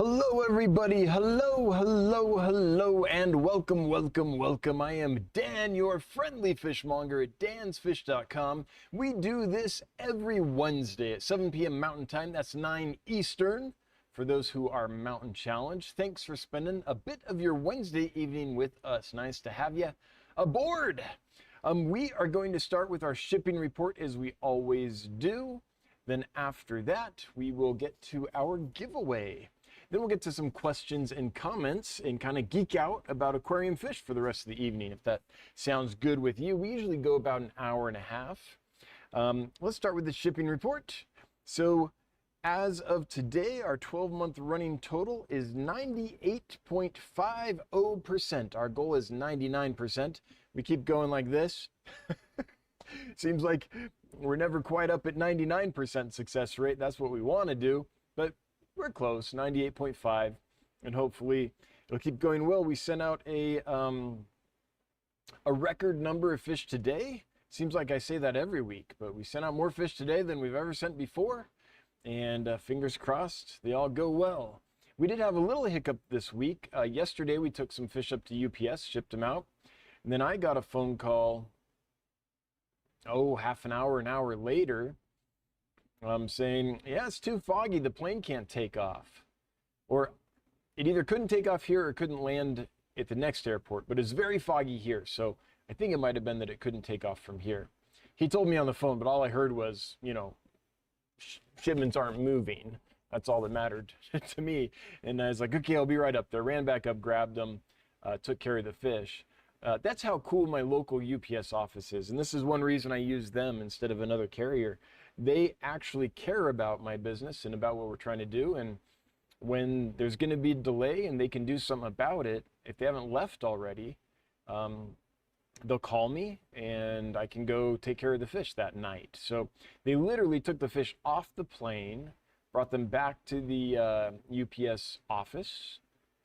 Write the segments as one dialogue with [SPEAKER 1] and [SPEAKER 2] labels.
[SPEAKER 1] Hello everybody, hello, and welcome. I am Dan, your friendly fishmonger at dansfish.com. We do this every Wednesday at 7 p.m. Mountain Time, that's 9 Eastern. For those who are mountain challenged, thanks for spending a bit of your Wednesday evening with us. Nice to have you aboard. We are going to start with our shipping report as we always do. Then after that, we will get to our giveaway. Then we'll get to some questions and comments and kind of geek out about aquarium fish for the rest of the evening, if that sounds good with you. We usually go about an hour and a half. Let's start with the shipping report. So as of today, our 12-month running total is 98.50%. Our goal is 99%. We keep going like this. Seems like we're never quite up at 99% success rate. That's what we want to do, but we're close, 98.5, and hopefully it'll keep going well. We sent out a record number of fish today. Seems like I say that every week, but we sent out more fish today than we've ever sent before, and fingers crossed they all go well. We did have a little hiccup this week. Yesterday we took some fish up to UPS, shipped them out, and then I got a phone call, half an hour later, saying, yeah, it's too foggy, the plane can't take off. Or it either couldn't take off here or couldn't land at the next airport, but it's very foggy here. So I think it might have been that it couldn't take off from here. He told me on the phone, but all I heard was, shipments aren't moving. That's all that mattered to me. And I was like, okay, I'll be right up there. Ran back up, grabbed them, took care of the fish. That's how cool my local UPS office is. And this is one reason I use them instead of another carrier. They actually care about my business and about what we're trying to do. And when there's going to be a delay and they can do something about it, if they haven't left already, they'll call me and I can go take care of the fish that night. So they literally took the fish off the plane, brought them back to the UPS office,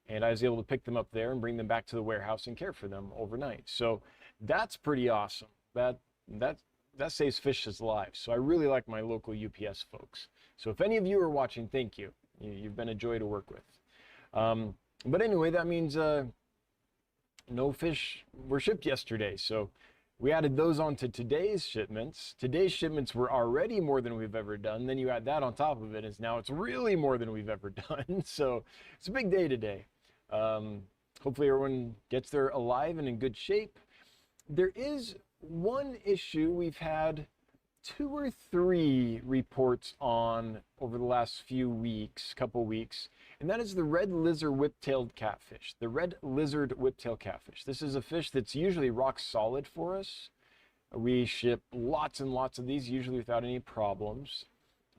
[SPEAKER 1] and I was able to pick them up there and bring them back to the warehouse and care for them overnight. So that's pretty awesome. That saves fish's lives. So I really like my local UPS folks. So if any of you are watching, thank you. You've been a joy to work with. But anyway, that means no fish were shipped yesterday. So we added those onto today's shipments. Today's shipments were already more than we've ever done. Then you add that on top of it, and now it's really more than we've ever done. So it's a big day today. Hopefully everyone gets there alive and in good shape. There is one issue we've had 2 or 3 reports on over the last couple weeks, and that is the red lizard whip-tailed catfish. The red lizard whip-tailed catfish. This is a fish that's usually rock solid for us. We ship lots and lots of these, usually without any problems,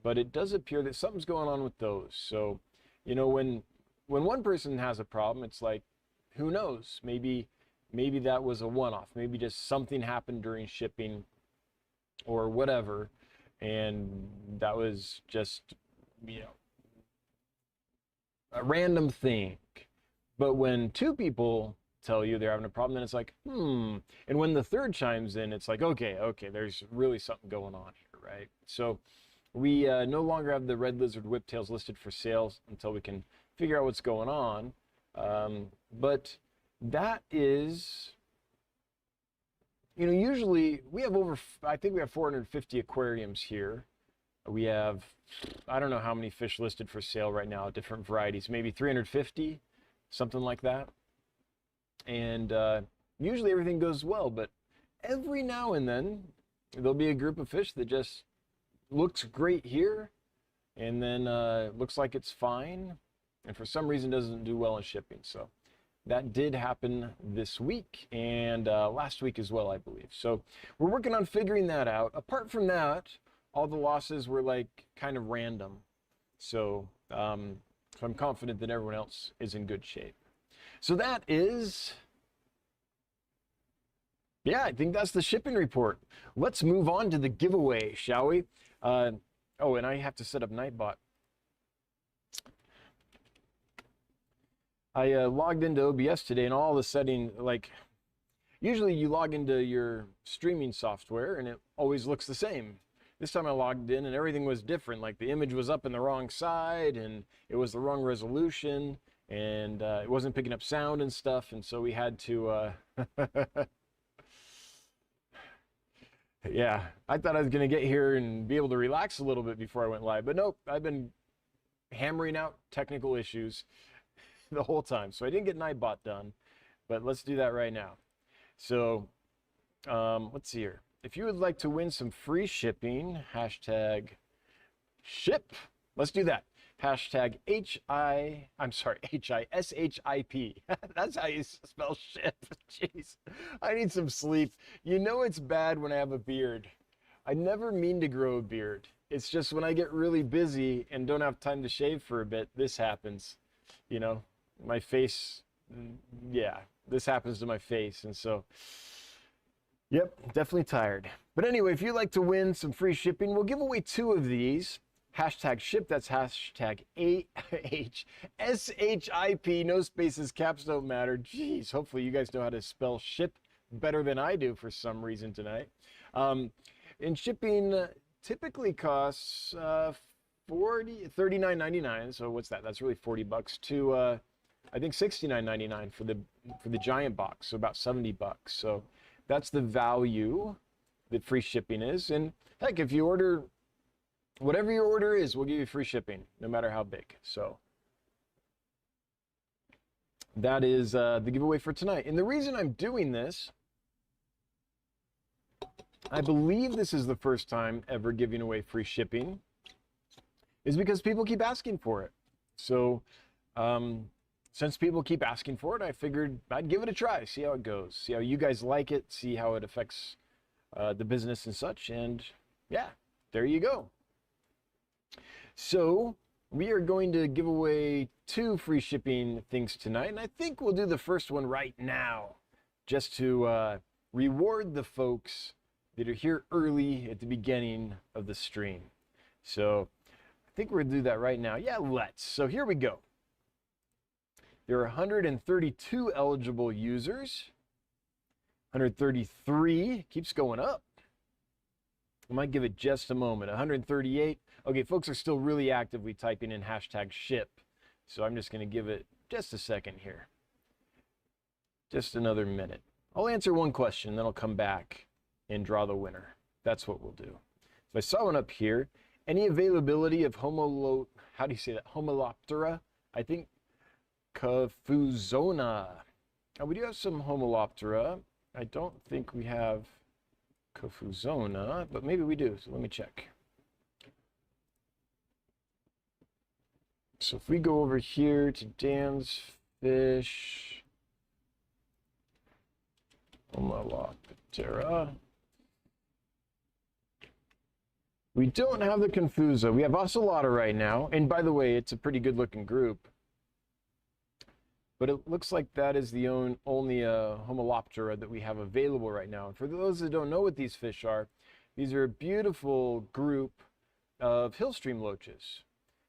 [SPEAKER 1] but it does appear that something's going on with those. So, when one person has a problem, it's like, who knows? Maybe that was a one-off. Maybe just something happened during shipping or whatever, and that was just, a random thing. But when 2 people tell you they're having a problem, then it's like, And when the third chimes in, it's like, okay, there's really something going on here, right? So we no longer have the red lizard whiptails listed for sales until we can figure out what's going on. But that is, usually we have I think we have 450 aquariums here. We have, I don't know how many fish listed for sale right now, different varieties, maybe 350, something like that. And usually everything goes well, but every now and then there'll be a group of fish that just looks great here, and then looks like it's fine, and for some reason doesn't do well in shipping. So that did happen this week and last week as well, I believe. So we're working on figuring that out. Apart from that, all the losses were like kind of random. So, I'm confident that everyone else is in good shape. So that is, I think that's the shipping report. Let's move on to the giveaway, shall we? And I have to set up Nightbot. I logged into OBS today, and all the settings, usually you log into your streaming software and it always looks the same. This time I logged in and everything was different. Like the image was up in the wrong side and it was the wrong resolution and it wasn't picking up sound and stuff. And so we had to, yeah, I thought I was going to get here and be able to relax a little bit before I went live. But nope, I've been hammering out technical issues the whole time. So I didn't get Nightbot done, but let's do that right now. So let's see here. If you would like to win some free shipping, hashtag ship. Let's do that. Hashtag HISHIP. That's how you spell ship. Jeez, I need some sleep. You know it's bad when I have a beard. I never mean to grow a beard. It's just when I get really busy and don't have time to shave for a bit, this happens. You know, my face, yeah, this happens to my face. And so, yep, definitely tired. But anyway, if you'd like to win some free shipping, we'll give away 2 of these. Hashtag ship, that's hashtag AHSHIP, no spaces, caps don't matter. Jeez, hopefully you guys know how to spell ship better than I do for some reason tonight. And shipping typically costs $39.99, so what's that? That's really $40 to I think $69.99 for the giant box, so about $70. So that's the value that free shipping is. And heck, if you order whatever your order is, we'll give you free shipping, no matter how big. So that is the giveaway for tonight. And the reason I'm doing this, I believe this is the first time ever giving away free shipping, is because people keep asking for it. So since people keep asking for it, I figured I'd give it a try, see how it goes, see how you guys like it, see how it affects the business and such. And yeah, there you go. So we are going to give away 2 free shipping things tonight, and I think we'll do the first one right now, just to reward the folks that are here early at the beginning of the stream. So I think we're gonna do that right now. Yeah, let's. So here we go. There are 132 eligible users. 133, keeps going up. I might give it just a moment. 138. Okay, folks are still really actively typing in hashtag ship. So I'm just going to give it just a second here. Just another minute. I'll answer one question, then I'll come back and draw the winner. That's what we'll do. So I saw one up here. Any availability of how do you say that? Homoloptera? I think Kafuzona. We do have some Homoloptera. I don't think we have Kafuzona, but maybe we do, so let me check. So if we go over here to Dan's fish, Homoloptera. We don't have the Confusa. We have Ocelota right now, and by the way, it's a pretty good looking group. But it looks like that is the only Homoloptera that we have available right now. And for those that don't know what these fish are, these are a beautiful group of hillstream loaches.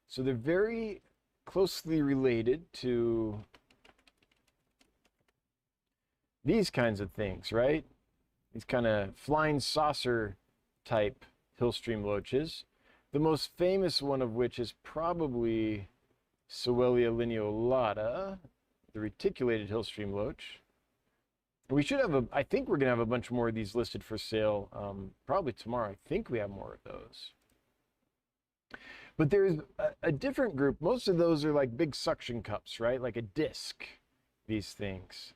[SPEAKER 1] So they're very closely related to these kinds of things, right? These kind of flying saucer type hillstream loaches. The most famous one of which is probably Soelia lineolata, the reticulated hillstream loach. We should have I think we're going to have a bunch more of these listed for sale probably tomorrow. I think we have more of those. But there's a different group. Most of those are like big suction cups, right? Like a disc, these things.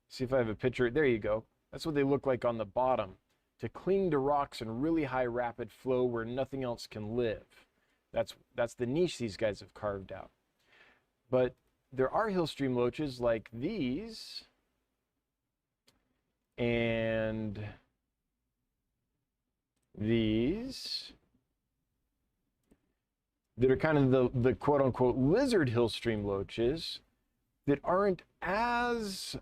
[SPEAKER 1] See if I have a picture. There you go. That's what they look like on the bottom, to cling to rocks in really high rapid flow where nothing else can live. That's the niche these guys have carved out. But there are hillstream loaches like these and these that are kind of the quote-unquote lizard hillstream loaches that aren't as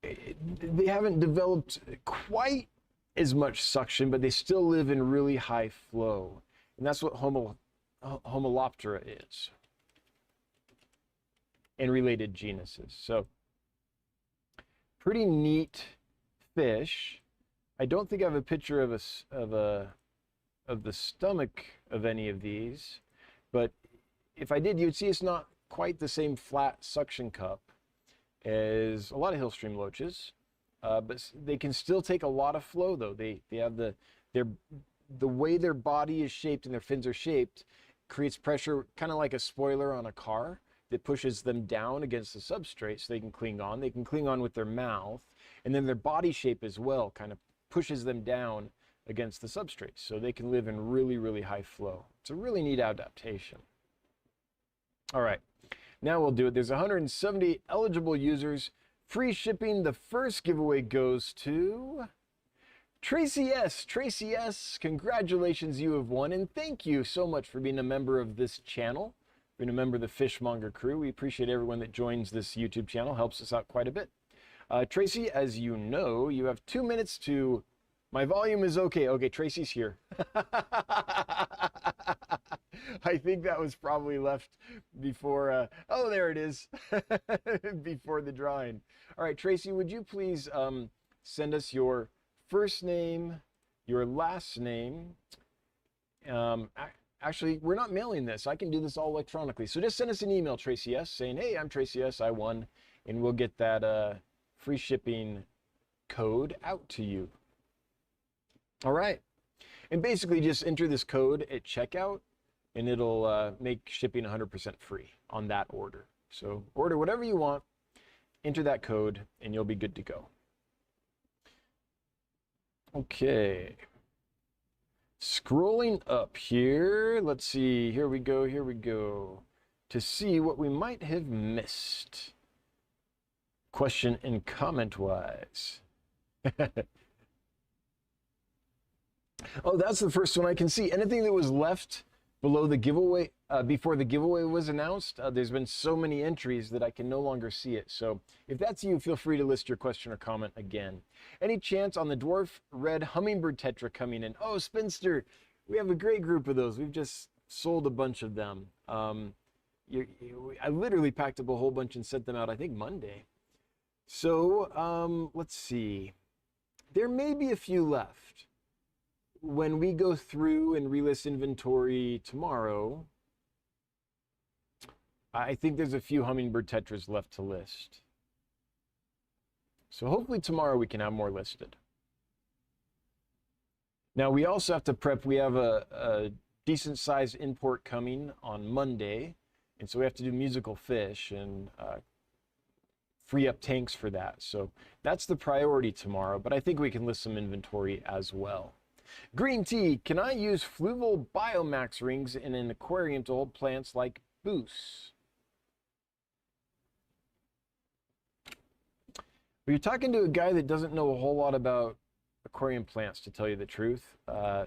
[SPEAKER 1] they haven't developed quite as much suction, but they still live in really high flow. And that's what Homoloptera is, and related genuses. So pretty neat fish. I don't think I have a picture of the stomach of any of these, but if I did, you'd see it's not quite the same flat suction cup as a lot of hillstream loaches, but they can still take a lot of flow though. They have the way their body is shaped and their fins are shaped creates pressure, kind of like a spoiler on a car, that pushes them down against the substrate so they can cling on. They can cling on with their mouth, and then their body shape as well kind of pushes them down against the substrate so they can live in really, really high flow. It's a really neat adaptation. All right, now we'll do it. There's 170 eligible users. Free shipping. The first giveaway goes to Tracy S. Tracy S., congratulations, you have won, and thank you so much for being a member of this channel, being a member of the Fishmonger crew. We appreciate everyone that joins this YouTube channel, helps us out quite a bit. Tracy, as you know, you have 2 minutes to... My volume is okay. Okay, Tracy's here. I think that was probably left before... oh, there it is. Before the drawing. All right, Tracy, would you please send us your first name, your last name. Actually, we're not mailing this. I can do this all electronically. So just send us an email, Tracy S., saying, hey, I'm Tracy S., I won, and we'll get that free shipping code out to you. All right. And basically just enter this code at checkout, and it'll make shipping 100% free on that order. So order whatever you want, enter that code, and you'll be good to go. Okay, scrolling up here, let's see, here we go, to see what we might have missed, question and comment wise. Oh, that's the first one I can see. Anything that was left below the giveaway, before the giveaway was announced, there's been so many entries that I can no longer see it. So if that's you, feel free to list your question or comment again. Any chance on the dwarf red hummingbird tetra coming in? Oh, Spinster, we have a great group of those. We've just sold a bunch of them. I literally packed up a whole bunch and sent them out, I think, Monday. So let's see. There may be a few left. When we go through and relist inventory tomorrow, I think there's a few hummingbird tetras left to list. So hopefully tomorrow we can have more listed. Now we also have to prep. We have a decent sized import coming on Monday, and so we have to do musical fish and free up tanks for that. So that's the priority tomorrow, but I think we can list some inventory as well. Green tea, can I use fluval biomax rings in an aquarium to hold plants like boos? Well, you're talking to a guy that doesn't know a whole lot about aquarium plants, to tell you the truth.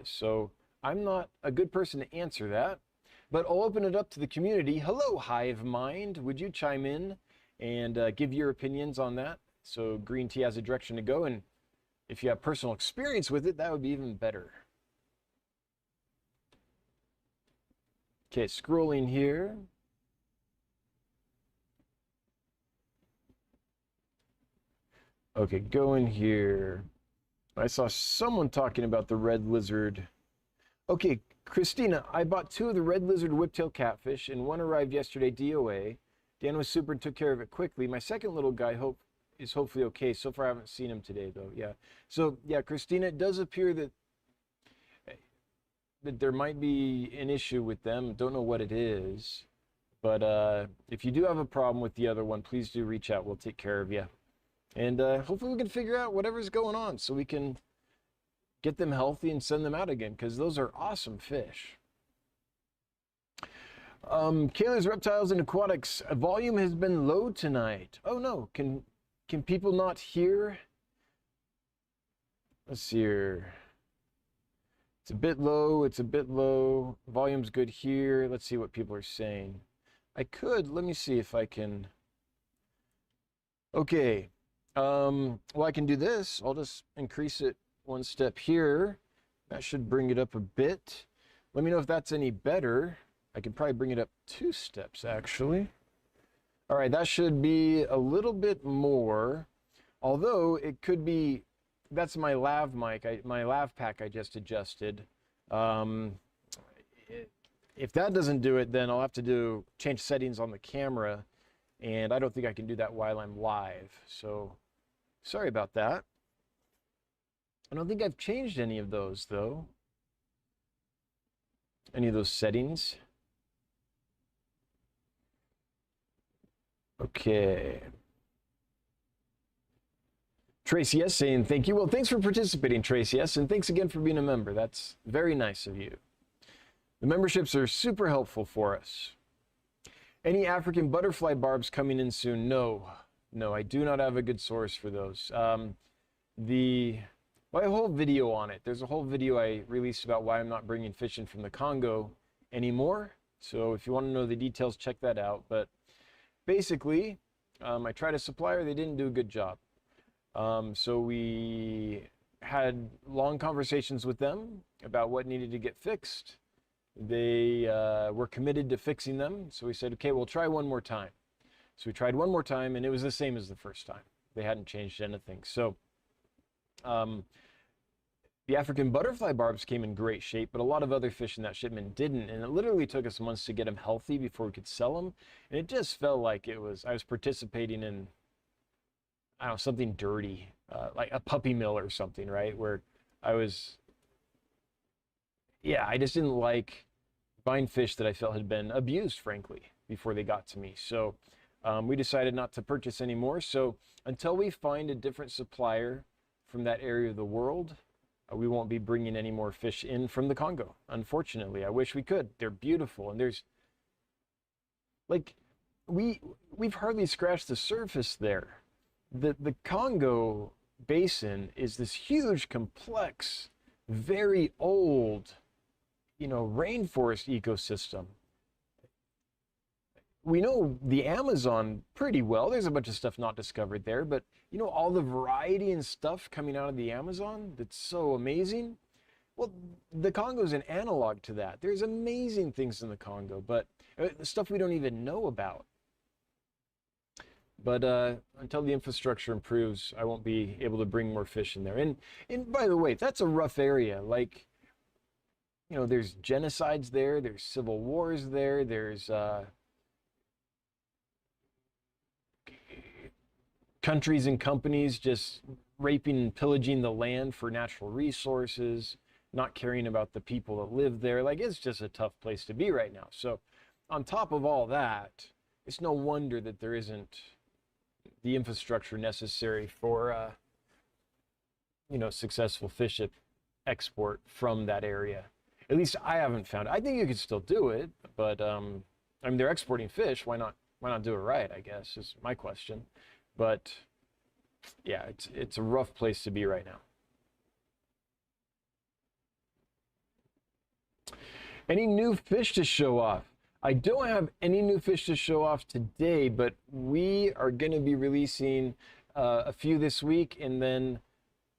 [SPEAKER 1] So I'm not a good person to answer that, but I'll open it up to the community. Hello, Hive Mind. Would you chime in and give your opinions on that? So green tea has a direction to go, and if you have personal experience with it, that would be even better. Okay, scrolling here. Okay, going here. I saw someone talking about the red lizard. Okay, Christina, I bought 2 of the red lizard whiptail catfish, and 1 arrived yesterday, DOA. Dan was super and took care of it quickly. My second little guy is hopefully okay. So far I haven't seen him today though. Yeah. So yeah, Christina, it does appear that there might be an issue with them. Don't know what it is, but if you do have a problem with the other one, please do reach out. We'll take care of you, and hopefully we can figure out whatever's going on so we can get them healthy and send them out again, because those are awesome fish. Kayla's Reptiles and Aquatics, volume has been low tonight. Oh no, can people not hear? Let's see here. It's a bit low, it's a bit low. Volume's good here. Let's see what people are saying. Let me see if I can. Okay. Well, I can do this. I'll just increase it 1 step here. That should bring it up a bit. Let me know if that's any better. I can probably bring it up 2 steps, actually. All right, that should be a little bit more, although it could be that's my lav mic, my lav pack I just adjusted. If that doesn't do it, then I'll have to change settings on the camera, and I don't think I can do that while I'm live. So sorry about that. I don't think I've changed any of those though. Any of those settings. Okay. Tracy S saying thank you. Well, thanks for participating, Tracy S, and thanks again for being a member. That's very nice of you. The memberships are super helpful for us. Any African butterfly barbs coming in soon? No, I do not have a good source for those. Well, a whole video on it. There's a whole video I released about why I'm not bringing fish in from the Congo anymore. So if you want to know the details, check that out. But basically, I tried a supplier. They didn't do a good job. So we had long conversations with them about what needed to get fixed. They were committed to fixing them. So we said, okay, we'll try one more time. So we tried one more time, and it was the same as the first time. They hadn't changed anything. So the African butterfly barbs came in great shape, but a lot of other fish in that shipment didn't. And it literally took us months to get them healthy before we could sell them. And it just felt like I was participating in, I don't know, something dirty, like a puppy mill or something, right? Where I just didn't like buying fish that I felt had been abused, frankly, before they got to me. So we decided not to purchase anymore. So until we find a different supplier from that area of the world, we won't be bringing any more fish in from the Congo. Unfortunately, I wish we could. They're beautiful, and there's like we've hardly scratched the surface there. The Congo basin is this huge, complex, very old, rainforest ecosystem. We know the Amazon pretty well. There's a bunch of stuff not discovered there, but all the variety and stuff coming out of the Amazon that's so amazing. Well, the Congo's an analog to that. There's amazing things in the Congo, but the stuff we don't even know about. But until the infrastructure improves, I won't be able to bring more fish in there. And by the way, that's a rough area. Like, there's genocides there, there's civil wars there, there's countries and companies just raping and pillaging the land for natural resources, not caring about the people that live there. Like, it's just a tough place to be right now. So on top of all that, it's no wonder that there isn't the infrastructure necessary for successful fish export from that area. At least I haven't found it. I think you could still do it, but they're exporting fish. Why not do it right, I guess, is my question. But yeah, it's a rough place to be right now. Any new fish to show off? I don't have any new fish to show off today, but we are going to be releasing a few this week, and then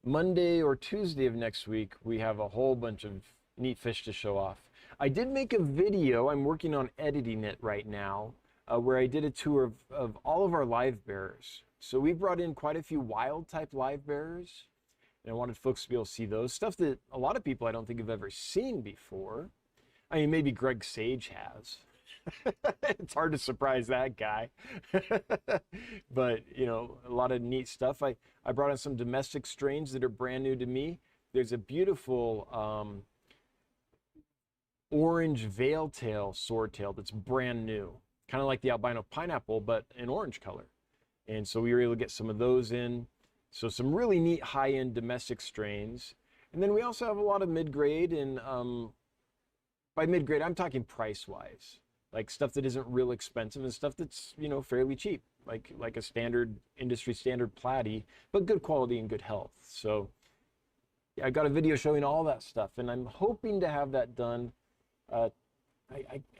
[SPEAKER 1] Monday or Tuesday of next week, we have a whole bunch of neat fish to show off. I did make a video. I'm working on editing it right now, where I did a tour of all of our live bearers. So we brought in quite a few wild type live bearers, and I wanted folks to be able to see those. Stuff that a lot of people I don't think have ever seen before. I mean, maybe Greg Sage has. It's hard to surprise that guy. But, a lot of neat stuff. I brought in some domestic strains that are brand new to me. There's a beautiful orange veil-tail swordtail that's brand new. Kind of like the albino pineapple, but in orange color. And so we were able to get some of those in. So some really neat high-end domestic strains. And then we also have a lot of mid-grade, and by mid-grade, I'm talking price-wise. Like stuff that isn't real expensive and stuff that's, fairly cheap. Like a standard, industry standard platy, but good quality and good health. So yeah, I got a video showing all that stuff, and I'm hoping to have that done. I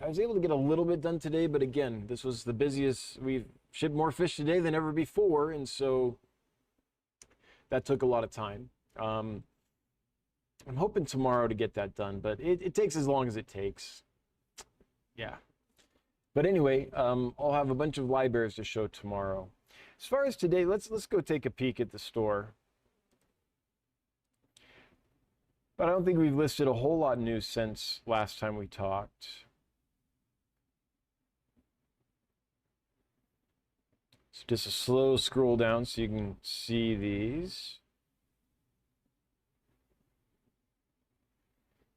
[SPEAKER 1] was able to get a little bit done today, but again, this was the busiest. We've shipped more fish today than ever before, and so that took a lot of time. I'm hoping tomorrow to get that done, but it takes as long as it takes. Yeah. But anyway, I'll have a bunch of live bears to show tomorrow. As far as today, let's go take a peek at the store. But I don't think we've listed a whole lot new since last time we talked. So just a slow scroll down so you can see these.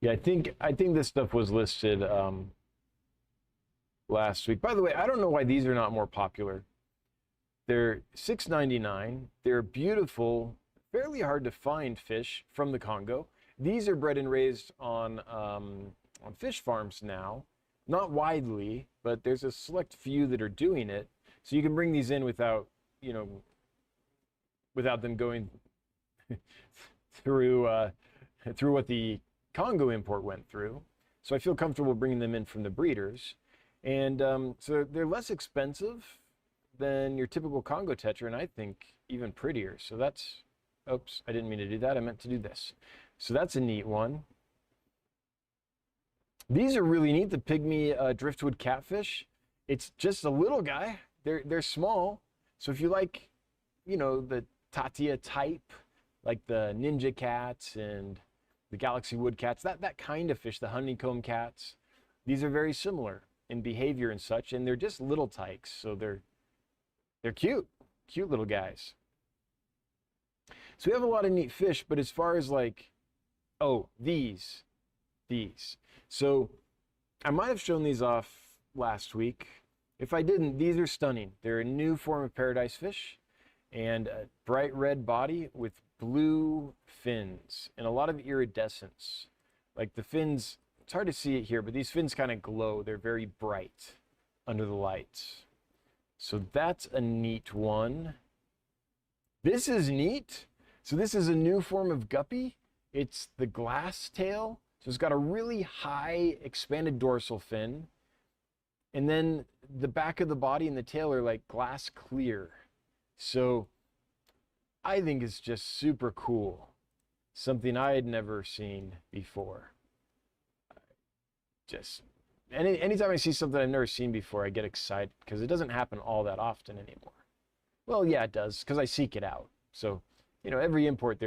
[SPEAKER 1] Yeah, I think this stuff was listed last week. By the way, I don't know why these are not more popular. They're $6.99. They're beautiful, fairly hard to find fish from the Congo. These are bred and raised on fish farms now, not widely, but there's a select few that are doing it. So you can bring these in without, you know, without them going through what the Congo import went through. So I feel comfortable bringing them in from the breeders. And so they're less expensive than your typical Congo tetra, and I think even prettier. So that's, oops, I didn't mean to do that. I meant to do this. So that's a neat one. These are really neat, the pygmy driftwood catfish. It's just a little guy. They're small. So if you like, you know, the Tatia type, like the ninja cats and the galaxy wood cats, that kind of fish, the honeycomb cats, these are very similar in behavior and such, and they're just little tykes, so they're cute little guys. So we have a lot of neat fish, but as far as like, oh, these. So I might have shown these off last week. If I didn't, these are stunning. They're a new form of paradise fish, and a bright red body with blue fins and a lot of iridescence. Like the fins, it's hard to see it here, but these fins kind of glow. They're very bright under the lights. So that's a neat one. This is neat. So this is a new form of guppy. It's the glass tail. So it's got a really high expanded dorsal fin. And then the back of the body and the tail are like glass clear. So I think it's just super cool. Something I had never seen before. Just anytime I see something I've never seen before, I get excited because it doesn't happen all that often anymore. Well, yeah, it does because I seek it out. So, you know, every import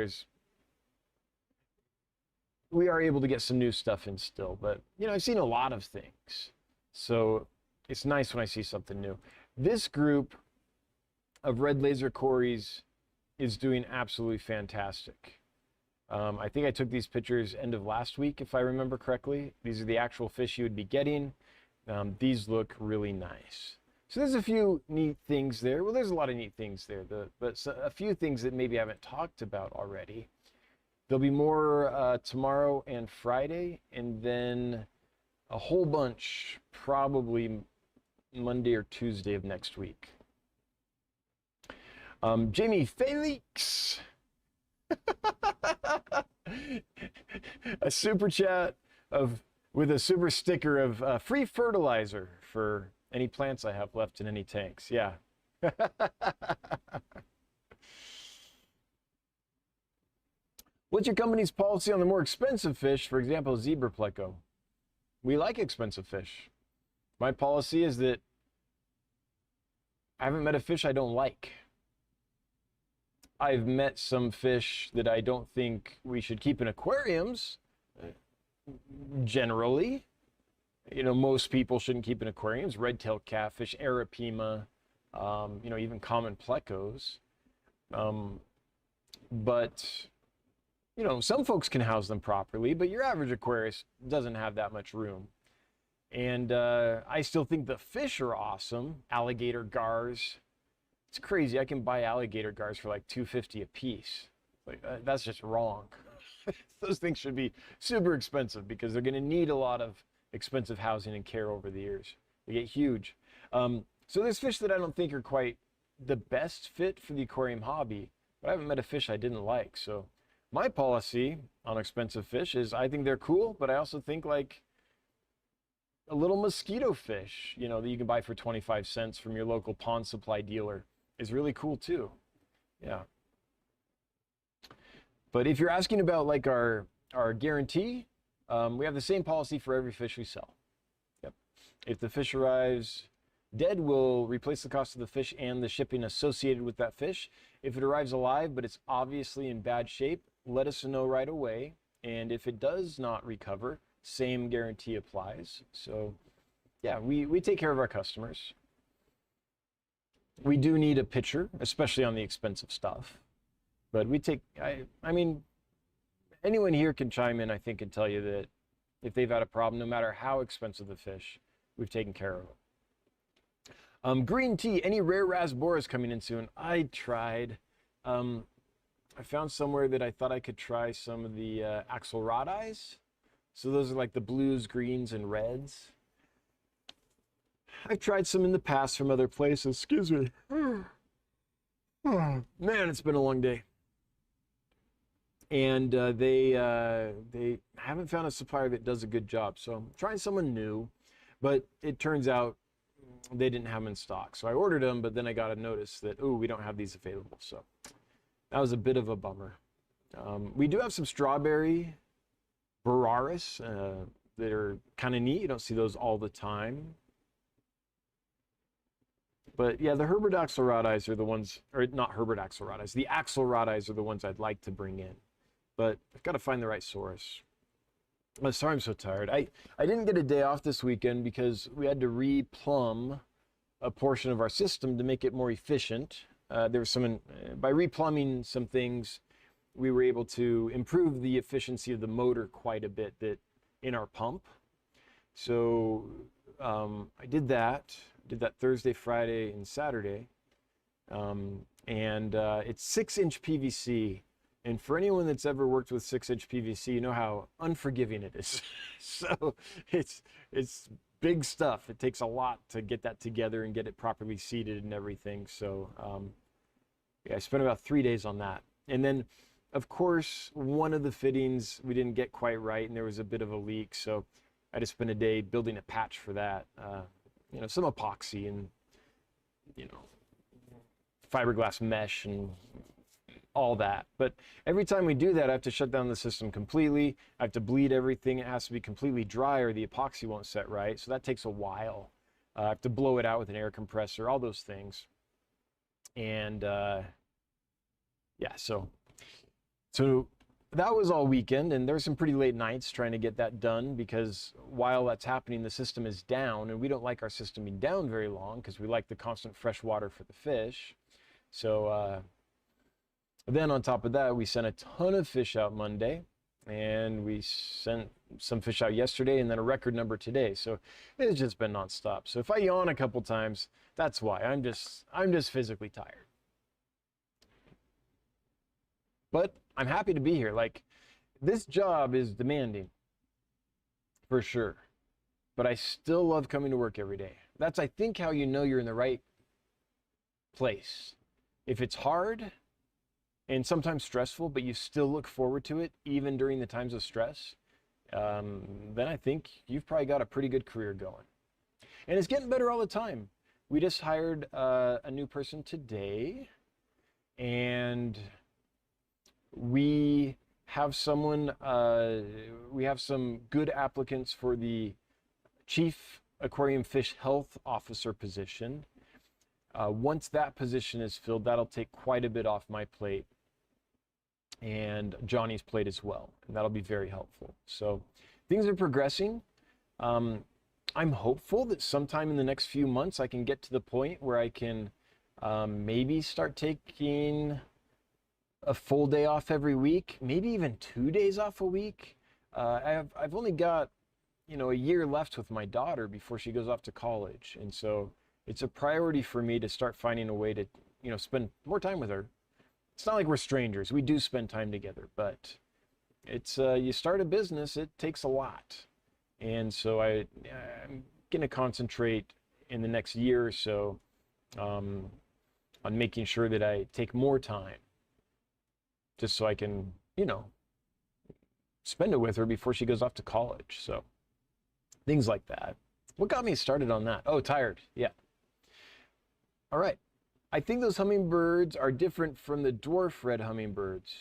[SPEAKER 1] we are able to get some new stuff in still, but you know, I've seen a lot of things. So it's nice when I see something new. This group of red laser cories is doing absolutely fantastic. I think I took these pictures end of last week, if I remember correctly. These are the actual fish you would be getting. These look really nice. So there's a few neat things there. Well, there's a lot of neat things there, but a few things that maybe I haven't talked about already. There'll be more tomorrow and Friday, and then a whole bunch probably Monday or Tuesday of next week. Jamie Felix, a super chat with a super sticker of free fertilizer for any plants I have left in any tanks. Yeah. What's your company's policy on the more expensive fish, for example, zebra pleco? We like expensive fish. My policy is that I haven't met a fish I don't like. I've met some fish that I don't think we should keep in aquariums, generally. You know, most people shouldn't keep in aquariums. Red-tailed catfish, arapima, you know, even common plecos. But, you know, some folks can house them properly, but your average aquarist doesn't have that much room. And I still think the fish are awesome. Alligator gars. It's crazy. I can buy alligator gars for like $2.50 a piece. Like that's just wrong. Those things should be super expensive because they're going to need a lot of expensive housing and care over the years. They get huge. So there's fish that I don't think are quite the best fit for the aquarium hobby, but I haven't met a fish I didn't like. So my policy on expensive fish is I think they're cool, but I also think like a little mosquito fish, you know, that you can buy for 25 cents from your local pond supply dealer is really cool too. Yeah. But if you're asking about like our guarantee, we have the same policy for every fish we sell. Yep. If the fish arrives dead, we'll replace the cost of the fish and the shipping associated with that fish. If it arrives alive, but it's obviously in bad shape, let us know right away. And if it does not recover, same guarantee applies. So yeah, we take care of our customers. We do need a pitcher, especially on the expensive stuff. But we take, I mean, anyone here can chime in, I think, and tell you that if they've had a problem, no matter how expensive the fish, we've taken care of them. Green tea, any rare rasboras coming in soon? I tried. I found somewhere that I thought I could try some of the axelrodies. So those are like the blues, greens, and reds. I've tried some in the past from other places. Excuse me. Man, it's been a long day. And they haven't found a supplier that does a good job. So I'm trying someone new, but it turns out they didn't have them in stock. So I ordered them, but then I got a notice that, oh, we don't have these available. So that was a bit of a bummer. We do have some strawberry Boraris that are kind of neat. You don't see those all the time. But yeah, the Herbert axelrodies are the ones, or not Herbert axelrodies, the axelrodies are the ones I'd like to bring in. But I've got to find the right source. I'm sorry I'm so tired. I didn't get a day off this weekend because we had to replumb a portion of our system to make it more efficient. There was some, by replumbing some things, we were able to improve the efficiency of the motor quite a bit in our pump. So I did that Thursday, Friday, and Saturday. It's 6-inch PVC. And for anyone that's ever worked with 6-inch PVC, you know how unforgiving it is. So it's big stuff. It takes a lot to get that together and get it properly seated and everything. So yeah, I spent about 3 days on that. And then, of course, one of the fittings we didn't get quite right, and there was a bit of a leak. So I just spent a day building a patch for that. You know, some epoxy and, you know, fiberglass mesh and all that. But every time we do that, I have to shut down the system completely. I have to bleed everything. It has to be completely dry or the epoxy won't set right. So that takes a while. I have to blow it out with an air compressor, all those things. And yeah, so that was all weekend, and there were some pretty late nights trying to get that done because while that's happening, the system is down, and we don't like our system being down very long because we like the constant fresh water for the fish. So then on top of that, we sent a ton of fish out Monday, and we sent some fish out yesterday, and then a record number today. So it's just been nonstop. So if I yawn a couple times, that's why. I'm just physically tired. But I'm happy to be here. Like, this job is demanding, for sure. But I still love coming to work every day. That's, I think, how you know you're in the right place. If it's hard and sometimes stressful, but you still look forward to it, even during the times of stress, then I think you've probably got a pretty good career going. And it's getting better all the time. We just hired a new person today, and we have some good applicants for the Chief Aquarium Fish Health Officer position. Once that position is filled, that'll take quite a bit off my plate and Johnny's plate as well, and that'll be very helpful. So things are progressing. I'm hopeful that sometime in the next few months I can get to the point where I can maybe start taking a full day off every week, maybe even 2 days off a week. I've only got, you know, a year left with my daughter before she goes off to college, and so it's a priority for me to start finding a way to, you know, spend more time with her. It's not like we're strangers. We do spend time together, but it's you start a business, it takes a lot, and so I'm going to concentrate in the next year or so on making sure that I take more time, just so I can, you know, spend it with her before she goes off to college. So things like that. What got me started on that? Oh, tired. Yeah. All right. I think those hummingbirds are different from the dwarf red hummingbirds.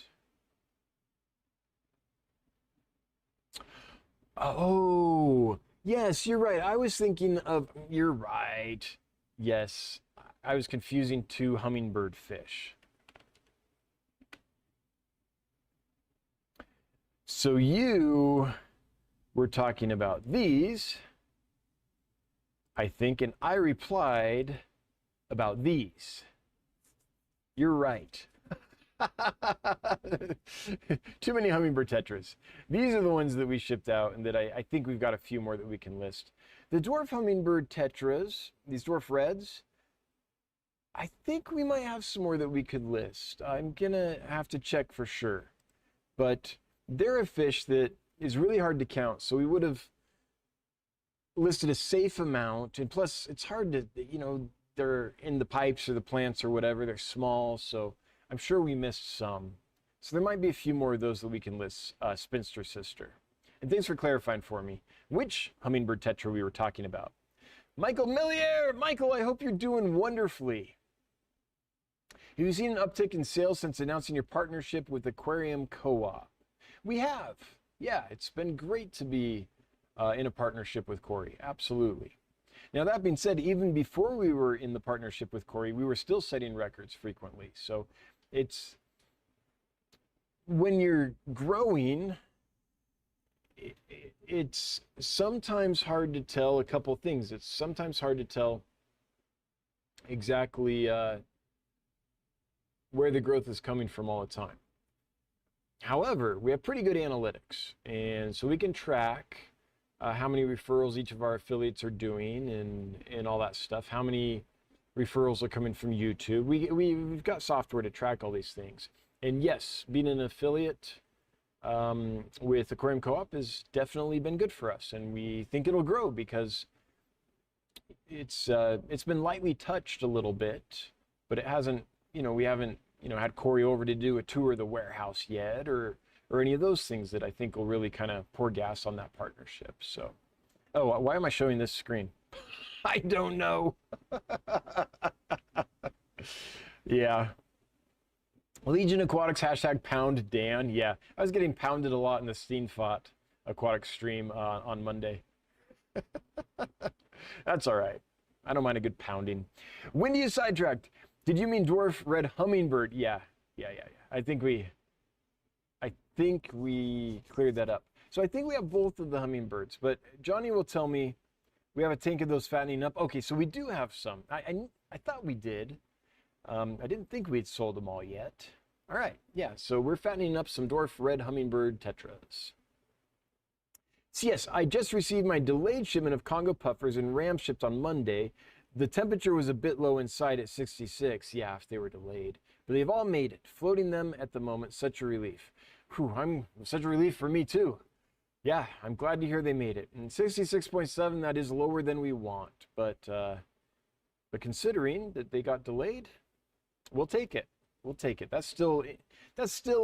[SPEAKER 1] Oh, yes, you're right. I was thinking of, you're right. Yes, I was confusing two hummingbird fish. So you were talking about these, I think, and I replied about these. You're right. Too many hummingbird tetras. These are the ones that we shipped out, and that I think we've got a few more that we can list. The dwarf hummingbird tetras, these dwarf reds, I think we might have some more that we could list. I'm gonna have to check for sure. But they're a fish that is really hard to count, so we would have listed a safe amount, and plus it's hard to, they're in the pipes or the plants or whatever, they're small, so I'm sure we missed some. So there might be a few more of those that we can list, Spinster Sister. And thanks for clarifying for me which hummingbird tetra we were talking about. Michael Millier! Michael, I hope you're doing wonderfully. Have you seen an uptick in sales since announcing your partnership with Aquarium Co-op? We have. Yeah, it's been great to be in a partnership with Corey. Absolutely. Now, that being said, even before we were in the partnership with Corey, we were still setting records frequently. So it's, when you're growing, it's sometimes hard to tell a couple things. It's sometimes hard to tell exactly where the growth is coming from all the time. However, we have pretty good analytics, and so we can track how many referrals each of our affiliates are doing, and all that stuff. How many referrals are coming from YouTube. We've got software to track all these things. And yes, being an affiliate with Aquarium Co-op has definitely been good for us, and we think it'll grow because it's been lightly touched a little bit, but it hasn't, we haven't, had Corey over to do a tour of the warehouse yet, or any of those things that I think will really kind of pour gas on that partnership. So, oh, why am I showing this screen? I don't know. Yeah. Legion Aquatics, hashtag pound Dan. Yeah, I was getting pounded a lot in the Steenfot aquatic stream on Monday. That's all right. I don't mind a good pounding. When do you sidetracked? Did you mean dwarf red hummingbird? Yeah. I think we cleared that up. So I think we have both of the hummingbirds, but Johnny will tell me we have a tank of those fattening up. Okay, so we do have some. I thought we did. I didn't think we'd sold them all yet. All right, yeah, so we're fattening up some dwarf red hummingbird tetras. So yes, I just received my delayed shipment of Congo puffers and ram shipped on Monday. The temperature was a bit low inside at 66. Yeah, if they were delayed. But they've all made it. Floating them at the moment, such a relief. Whew, such a relief for me too. Yeah, I'm glad to hear they made it. And 66.7, that is lower than we want. But considering that they got delayed, we'll take it. We'll take it. That's still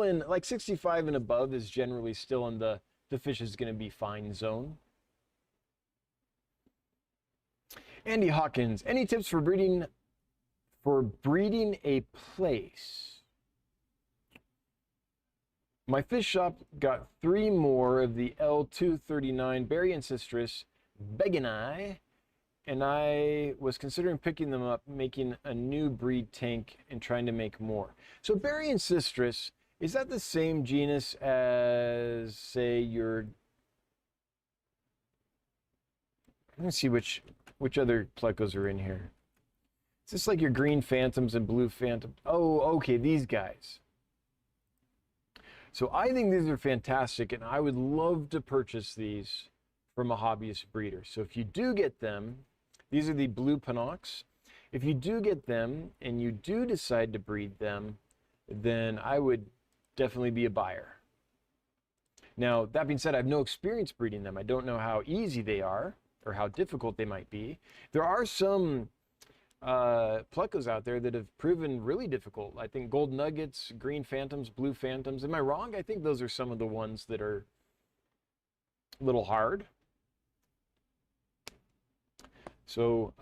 [SPEAKER 1] in, like 65 and above is generally still in the fish is going to be fine zone. Andy Hawkins, any tips for breeding a place? My fish shop got 3 more of the L239 Berry and Citrus Begani, and I was considering picking them up, making a new breed tank, and trying to make more. So Berry and Citrus, is that the same genus as, say, your... Let me see which other plecos are in here. Is this like your green phantoms and blue phantom? Oh, okay, these guys. So I think these are fantastic, and I would love to purchase these from a hobbyist breeder. So if you do get them, these are the blue Panox. If you do get them and you do decide to breed them, then I would definitely be a buyer. Now, that being said, I have no experience breeding them. I don't know how easy they are or how difficult they might be. There are some plecos out there that have proven really difficult. I think gold nuggets, green phantoms, blue phantoms. Am I wrong? I think those are some of the ones that are a little hard. So,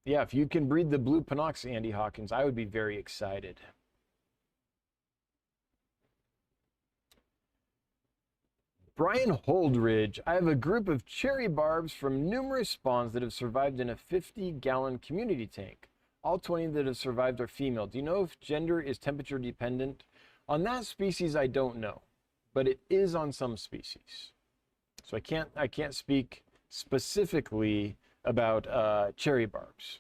[SPEAKER 1] yeah, if you can breed the blue Panox, Andy Hawkins, I would be very excited. Brian Holdridge, I have a group of cherry barbs from numerous spawns that have survived in a 50-gallon community tank. All 20 that have survived are female. Do you know if gender is temperature dependent? On that species, I don't know. but it is on some species. So I can't speak specifically about cherry barbs.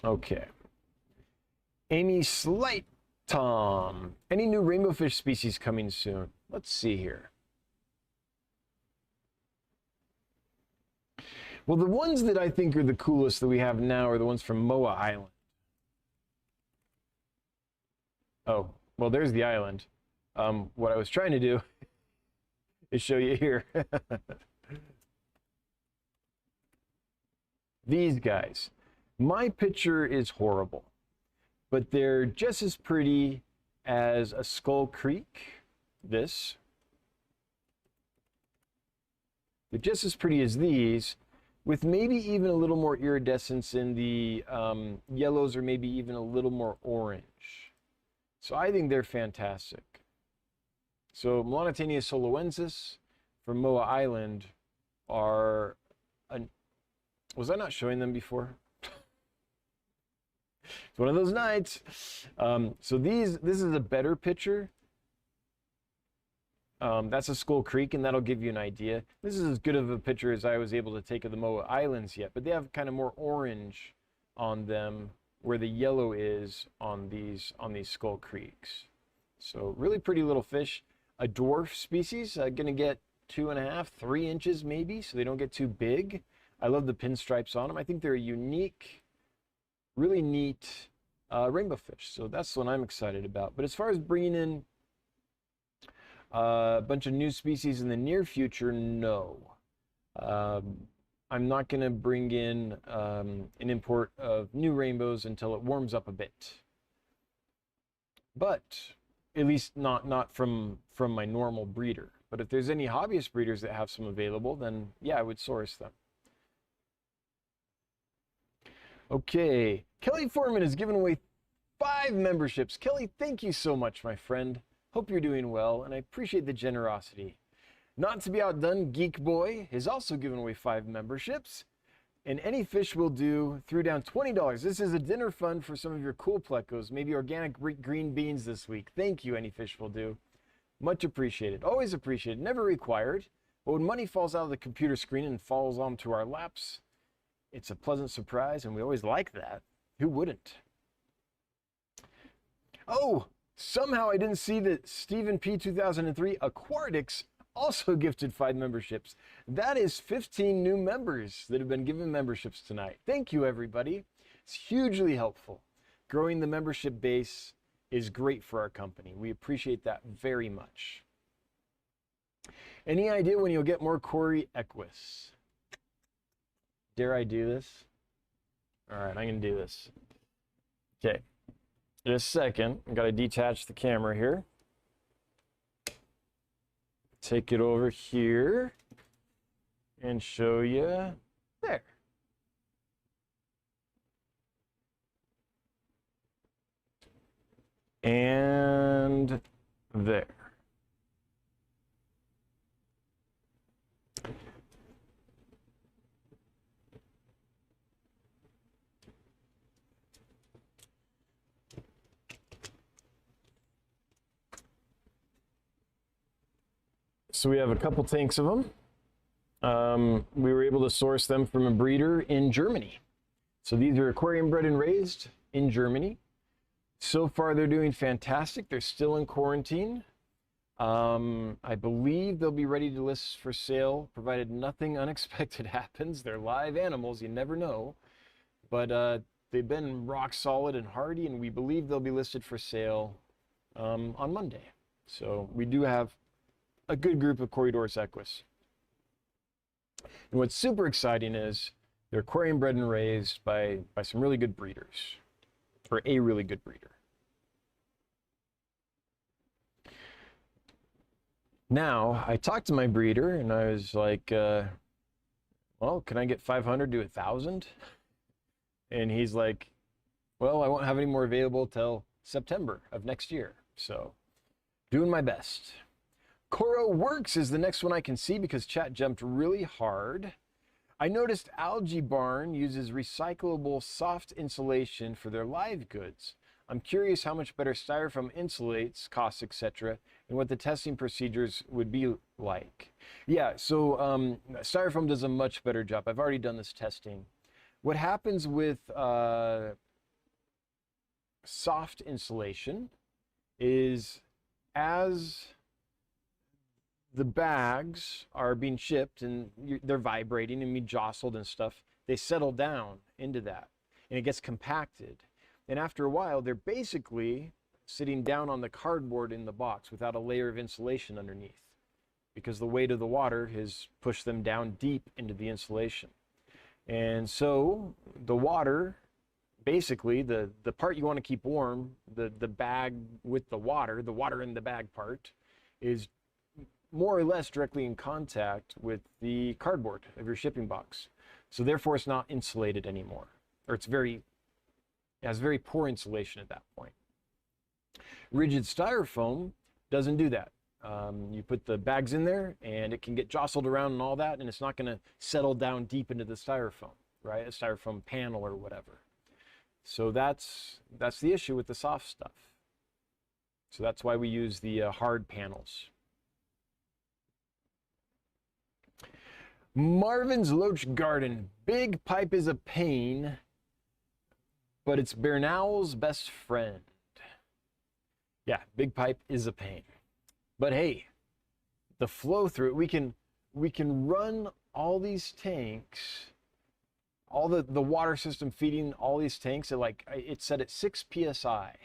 [SPEAKER 1] Okay. Amy Slight Tom. Any new rainbow fish species coming soon? Let's see here. Well, the ones that I think are the coolest that we have now are the ones from Moa Island. Oh, well, there's the island. What I was trying to do is show you here. These guys. My picture is horrible, but they're just as pretty as a Skull Creek, this. They're just as pretty as these, with maybe even a little more iridescence in the yellows, or maybe even a little more orange. So I think they're fantastic. So Melanotaenia soloensis from Moa Island are, was I not showing them before? It's one of those nights. So this is a better picture. That's a Skull Creek, and that'll give you an idea. This is as good of a picture as I was able to take of the Moa Islands yet, but they have kind of more orange on them, where the yellow is on these Skull Creeks. So really pretty little fish. A dwarf species, gonna get 2.5, 3 inches maybe, so they don't get too big. I love the pinstripes on them. I think they're a unique, really neat rainbow fish. So that's the one I'm excited about. But as far as bringing in a bunch of new species in the near future, no. I'm not going to bring in an import of new rainbows until it warms up a bit. But at least not from my normal breeder. But if there's any hobbyist breeders that have some available, then yeah, I would source them. Okay, Kelly Foreman has given away 5 memberships. Kelly, thank you so much, my friend. Hope you're doing well, and I appreciate the generosity. Not to be outdone, Geek Boy has also given away 5 memberships. And Any Fish Will Do threw down $20. This is a dinner fund for some of your cool plecos, maybe organic green beans this week. Thank you, Any Fish Will Do. Much appreciated. Always appreciated. Never required. But when money falls out of the computer screen and falls onto our laps, it's a pleasant surprise, and we always like that. Who wouldn't? Oh, somehow I didn't see that Stephen P. 2003 Aquatics also gifted 5 memberships. That is 15 new members that have been given memberships tonight. Thank you, everybody. It's hugely helpful. Growing the membership base is great for our company. We appreciate that very much. Any idea when you'll get more Cory Equus? Dare I do this? All right, I'm going to do this. Okay. Just a second. I've got to detach the camera here. Take it over here and show you there. And there. So we have a couple tanks of them. We were able to source them from a breeder in Germany. So these are aquarium bred and raised in Germany. So far they're doing fantastic. They're still in quarantine. I believe they'll be ready to list for sale, provided nothing unexpected happens. They're live animals, you never know. But they've been rock solid and hardy, and we believe they'll be listed for sale on Monday. So we do have a good group of Corydoras equus. And what's super exciting is they're aquarium bred and raised by some really good breeders, or a really good breeder. Now, I talked to my breeder and I was like, well, can I get 500 to 1,000? And he's like, well, I won't have any more available till September of next year. So, doing my best. Coro Works is the next one I can see because chat jumped really hard. I noticed Algae Barn uses recyclable soft insulation for their live goods. I'm curious how much better styrofoam insulates, costs, etc., and what the testing procedures would be like. Yeah, so styrofoam does a much better job. I've already done this testing. What happens with soft insulation is, as the bags are being shipped and they're vibrating and being jostled and stuff, they settle down into that and it gets compacted. And after a while, they're basically sitting down on the cardboard in the box without a layer of insulation underneath, because the weight of the water has pushed them down deep into the insulation. And so the water, basically the part you want to keep warm, the bag with the water in the bag part, is more or less directly in contact with the cardboard of your shipping box. So therefore it's not insulated anymore, or it has very poor insulation at that point. Rigid styrofoam doesn't do that. You put the bags in there and it can get jostled around and all that, and it's not going to settle down deep into the styrofoam, right? A styrofoam panel or whatever. So that's the issue with the soft stuff. So that's why we use the hard panels. Marvin's Loach Garden. Big pipe is a pain, but it's Bernal's best friend. Yeah, big pipe is a pain. But hey, the flow through it, we can run all these tanks, all the water system feeding all these tanks at it's set at 6 psi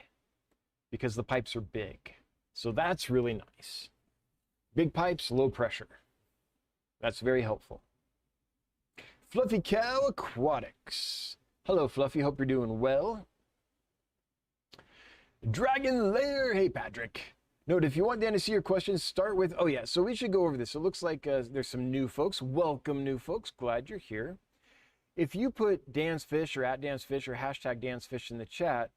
[SPEAKER 1] because the pipes are big. So that's really nice. Big pipes, low pressure. That's very helpful. Fluffy Cow Aquatics. Hello, Fluffy. Hope you're doing well. Dragon Lair. Hey, Patrick. Note, if you want Dan to see your questions, start with, oh yeah, so we should go over this. It looks like there's some new folks. Welcome, new folks. Glad you're here. If you put Dan's Fish or @DansFish or hashtag Dan's Fish in the chat,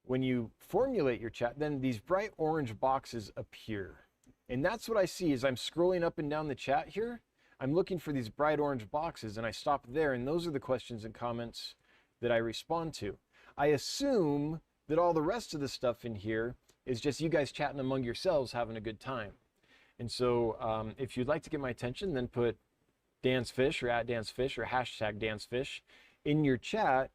[SPEAKER 1] when you formulate your chat, then these bright orange boxes appear. And that's what I see as I'm scrolling up and down the chat here. I'm looking for these bright orange boxes, and I stop there, and those are the questions and comments that I respond to. I assume that all the rest of the stuff in here is just you guys chatting among yourselves, having a good time. And so if you'd like to get my attention, then put Dan's Fish or @DansFish or hashtag DansFish in your chat.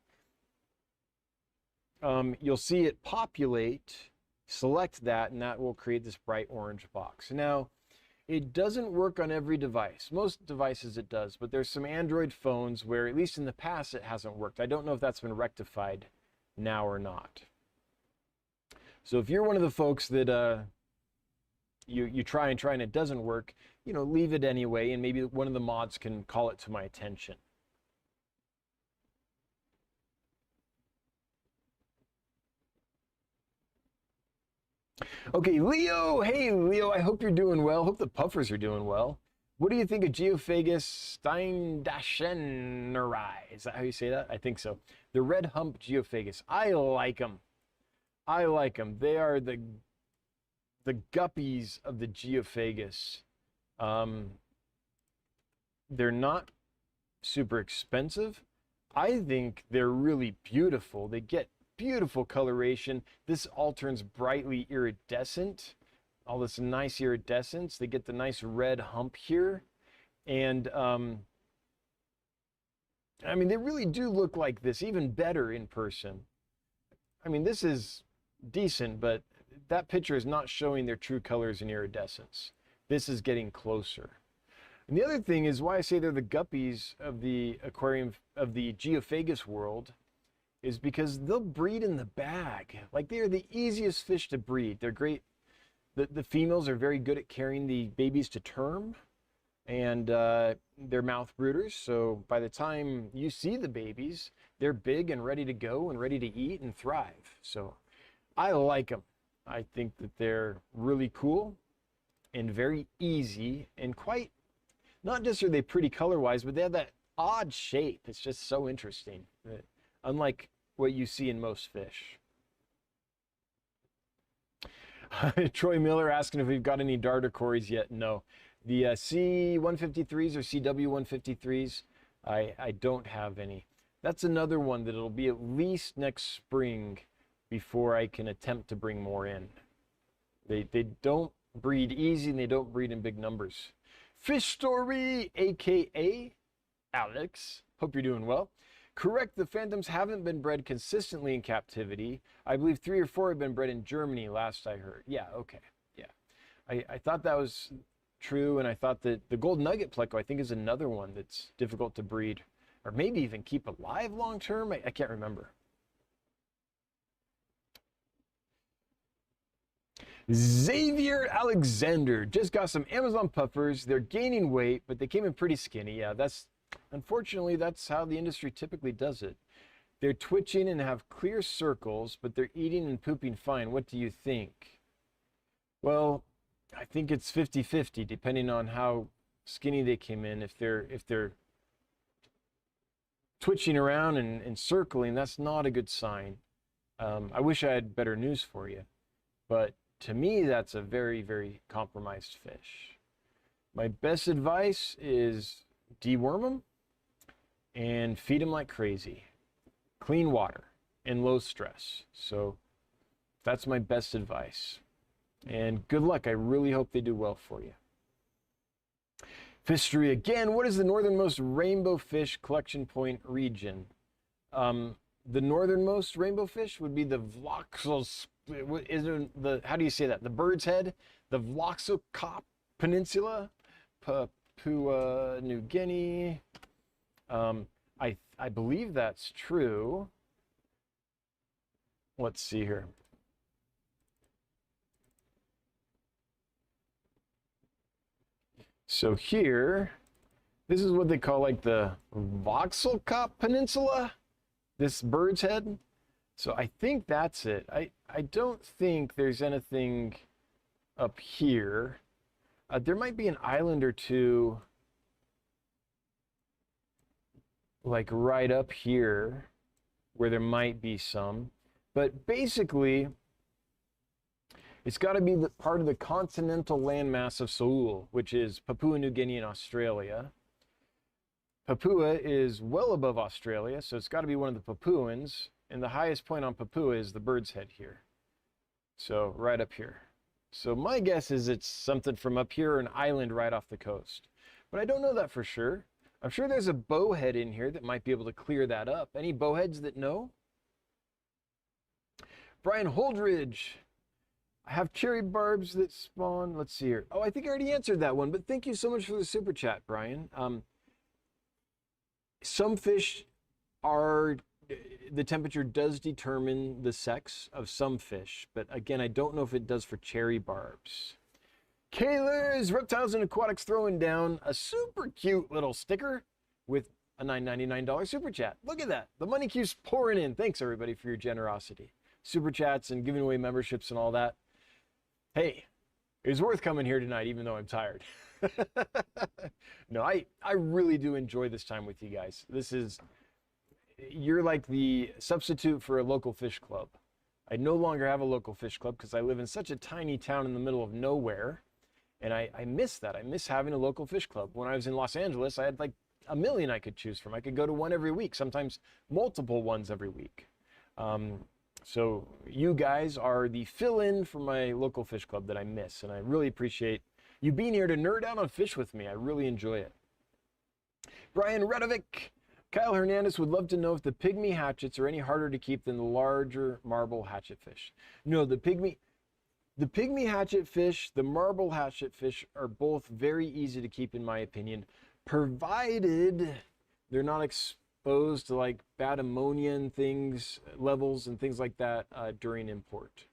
[SPEAKER 1] You'll see it populate, select that, and that will create this bright orange box. Now, it doesn't work on every device. Most devices it does, but there's some Android phones where, at least in the past, it hasn't worked. I don't know if that's been rectified now or not. So if you're one of the folks that you try and it doesn't work, leave it anyway, and maybe one of the mods can call it to my attention. Okay, Leo. Hey, Leo. I hope you're doing well. Hope the puffers are doing well. What do you think of Geophagus steindacheneri? Is that how you say that? I think so. The red hump Geophagus. I like them. I like them. They are the guppies of the Geophagus. They're not super expensive. I think they're really beautiful. They get beautiful coloration. This all turns brightly iridescent. All this nice iridescence. They get the nice red hump here. And I mean, they really do look like this, even better in person. I mean, this is decent, but that picture is not showing their true colors and iridescence. This is getting closer. And the other thing is why I say they're the guppies of the aquarium, of the Geophagus world, is because they'll breed in the bag. Like, they are the easiest fish to breed. They're great. The females are very good at carrying the babies to term, and they're mouth brooders. So by the time you see the babies, they're big and ready to go and ready to eat and thrive. So I like them. I think that they're really cool and very easy, and quite, not just are they pretty color-wise, but they have that odd shape. It's just so interesting, unlike what you see in most fish. Troy Miller asking if we've got any dardacories yet. No. The C153s or CW153s, I don't have any. That's another one that it'll be at least next spring before I can attempt to bring more in. They don't breed easy, and they don't breed in big numbers. Fish Story, aka Alex, hope you're doing well. Correct, the phantoms haven't been bred consistently in captivity. I believe 3 or 4 have been bred in Germany, last I heard. Yeah, okay, yeah. I thought that was true, and I thought that the gold nugget pleco, I think, is another one that's difficult to breed, or maybe even keep alive long term. I can't remember. Xavier Alexander just got some Amazon puffers. They're gaining weight, but they came in pretty skinny. Yeah, unfortunately, that's how the industry typically does it. They're twitching and have clear circles, but they're eating and pooping fine. What do you think? Well, I think it's 50-50, depending on how skinny they came in. If they're twitching around and circling, that's not a good sign. I wish I had better news for you, but to me, that's a very, very compromised fish. My best advice is deworm them and feed them like crazy. Clean water and low stress. So that's my best advice. And good luck. I really hope they do well for you. Fishery again. What is the northernmost rainbow fish collection point region? The northernmost rainbow fish would be the Vloxos. How do you say that? The Bird's Head, the Vloxocop Peninsula, Papua New Guinea. I believe that's true. Let's see here. So here, this is what they call like the Vloxocop Peninsula, this Bird's Head. So I think that's it. I don't think there's anything up here. There might be an island or two like right up here where there might be some. But basically, it's got to be part of the continental landmass of Seoul, which is Papua New Guinea and Australia. Papua is well above Australia, so it's got to be one of the Papuans. And the highest point on Papua is the Bird's Head here. So right up here. So my guess is it's something from up here, an island right off the coast. But I don't know that for sure. I'm sure there's a bowhead in here that might be able to clear that up. Any bowheads that know? Brian Holdridge. I have cherry barbs that spawn. Let's see here. Oh, I think I already answered that one, but thank you so much for the super chat, Brian. Some fish are, the temperature does determine the sex of some fish, but again, I don't know if it does for cherry barbs. Kaylor's Reptiles and Aquatics throwing down a super cute little sticker with a $9.99 super chat. Look at that. The money keeps pouring in. Thanks, everybody, for your generosity. Super chats and giving away memberships and all that. Hey, it was worth coming here tonight, even though I'm tired. No, I really do enjoy this time with you guys. You're like the substitute for a local fish club. I no longer have a local fish club because I live in such a tiny town in the middle of nowhere. And I miss that. I miss having a local fish club. When I was in Los Angeles, I had like a million I could choose from. I could go to one every week, sometimes multiple ones every week. So you guys are the fill-in for my local fish club that I miss. And I really appreciate you being here to nerd out on fish with me. I really enjoy it. Brian Redovic. Kyle Hernandez would love to know if the pygmy hatchets are any harder to keep than the larger marble hatchet fish. No, the pygmy hatchet fish, the marble hatchet fish are both very easy to keep in my opinion, provided they're not exposed to like bad ammonia and levels and things like that during import.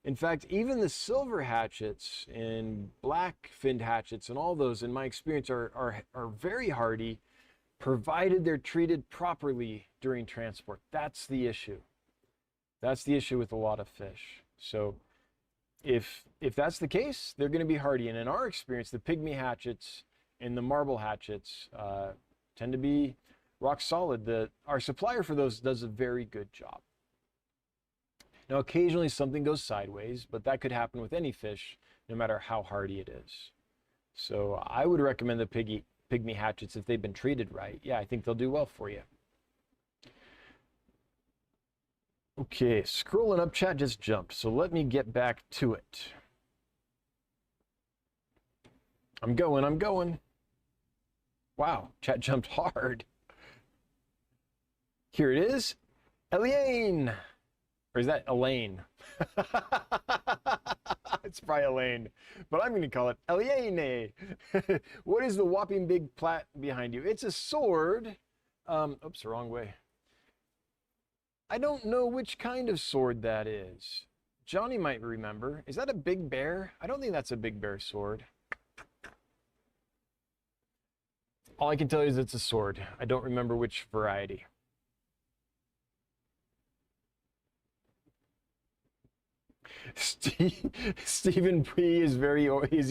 [SPEAKER 1] In fact, even the silver hatchets and black finned hatchets and all those, in my experience, are very hardy, provided they're treated properly during transport. That's the issue. That's the issue with a lot of fish. So if that's the case, they're going to be hardy. And in our experience, the pygmy hatchets and the marble hatchets tend to be rock solid. Our supplier for those does a very good job. Now, occasionally something goes sideways, but that could happen with any fish, no matter how hardy it is. So I would recommend the pygmy hatchets if they've been treated right. Yeah, I think they'll do well for you. Okay, scrolling up, chat just jumped, so let me get back to it. I'm going. Wow, chat jumped hard. Here it is. Eliane. Or is that Elaine? It's probably Elaine, but I'm going to call it Eliane. What is the whopping big plat behind you? It's a sword. Oops, wrong way. I don't know which kind of sword that is. Johnny might remember. Is that a big bear? I don't think that's a big bear sword. All I can tell you is it's a sword. I don't remember which variety. Stephen P is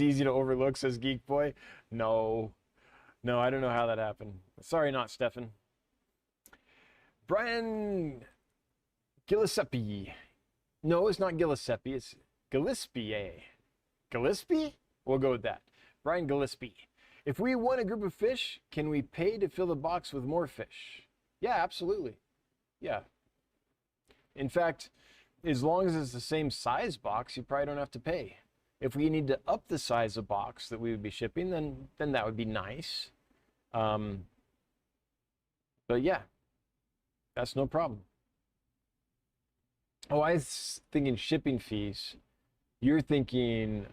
[SPEAKER 1] easy to overlook, says Geek Boy. No, I don't know how that happened. Sorry, not Stefan. Brian Gillespie. No, it's not Gillespie. It's Gillespie. Gillespie? We'll go with that. Brian Gillespie. If we want a group of fish, can we pay to fill the box with more fish? Yeah, absolutely. Yeah. In fact, as long as it's the same size box, you probably don't have to pay. If we need to up the size of box that we would be shipping, then that would be nice. But yeah, that's no problem. Oh, I was thinking shipping fees. You're thinking,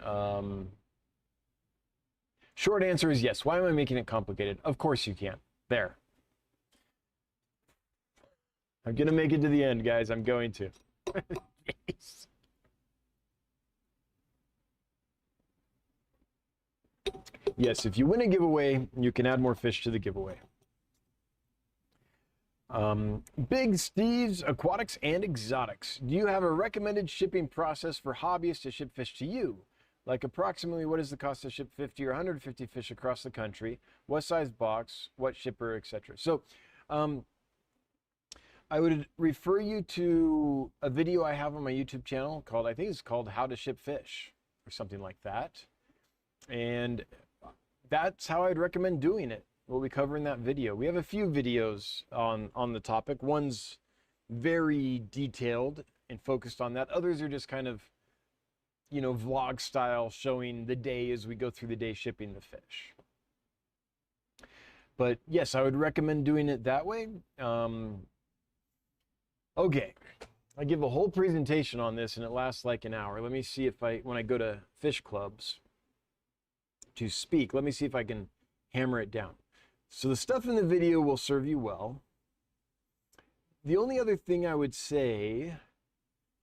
[SPEAKER 1] short answer is yes. Why am I making it complicated? Of course you can. There. I'm going to make it to the end, guys. I'm going to. Yes, if you win a giveaway, you can add more fish to the giveaway. Big Steve's Aquatics and Exotics. Do you have a recommended shipping process for hobbyists to ship fish to you? Like approximately what is the cost to ship 50 or 150 fish across the country? What size box? What shipper, etc. So I would refer you to a video I have on my YouTube channel called, I think it's called How to Ship Fish or something like that. And that's how I'd recommend doing it. What we cover in that video. We have a few videos on the topic. One's very detailed and focused on that. Others are just kind of, you know, vlog style, showing the day as we go through the day shipping the fish. But yes, I would recommend doing it that way. Okay, I give a whole presentation on this and it lasts like an hour. Let me see if when I go to fish clubs to speak, let me see if I can hammer it down. So the stuff in the video will serve you well. The only other thing I would say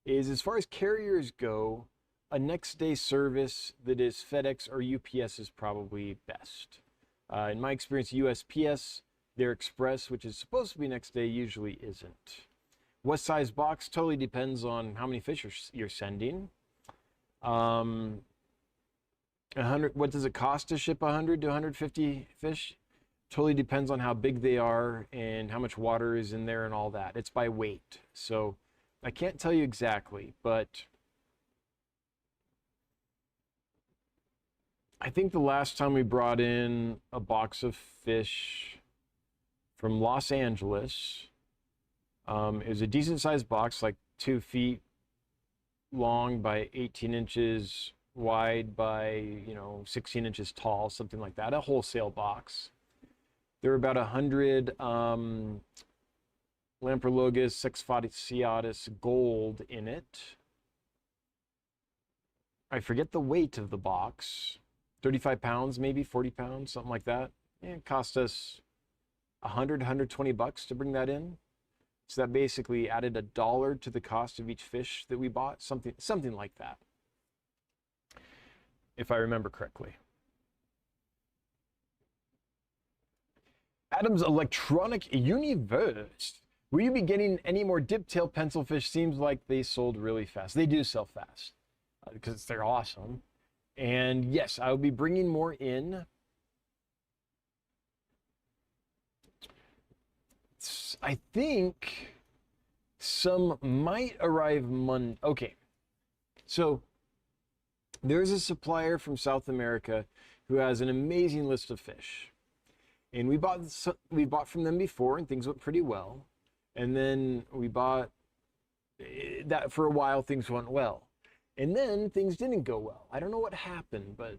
[SPEAKER 1] is, as far as carriers go, a next day service that is FedEx or UPS is probably best. In my experience, USPS, their express, which is supposed to be next day, usually isn't. What size box totally depends on how many fish you're sending. 100. What does it cost to ship 100 to 150 fish? Totally depends on how big they are and how much water is in there and all that. It's by weight. So I can't tell you exactly, but I think the last time we brought in a box of fish from Los Angeles, it was a decent sized box, like 2 feet long by 18 inches wide by, 16 inches tall, something like that, a wholesale box. There were about 100 Lamprologus sexfasciatus gold in it. I forget the weight of the box, 35 pounds, maybe 40 pounds, something like that. And it cost us $120 to bring that in. So that basically added $1 to the cost of each fish that we bought, something like that, if I remember correctly. Adam's Electronic Universe. Will you be getting any more diptail pencilfish? Seems like they sold really fast. They do sell fast because they're awesome. And yes, I'll be bringing more in. I think some might arrive Monday. Okay, so there's a supplier from South America who has an amazing list of fish. And we bought from them before and things went pretty well. And then we bought that for a while things went well. And then things didn't go well. I don't know what happened, but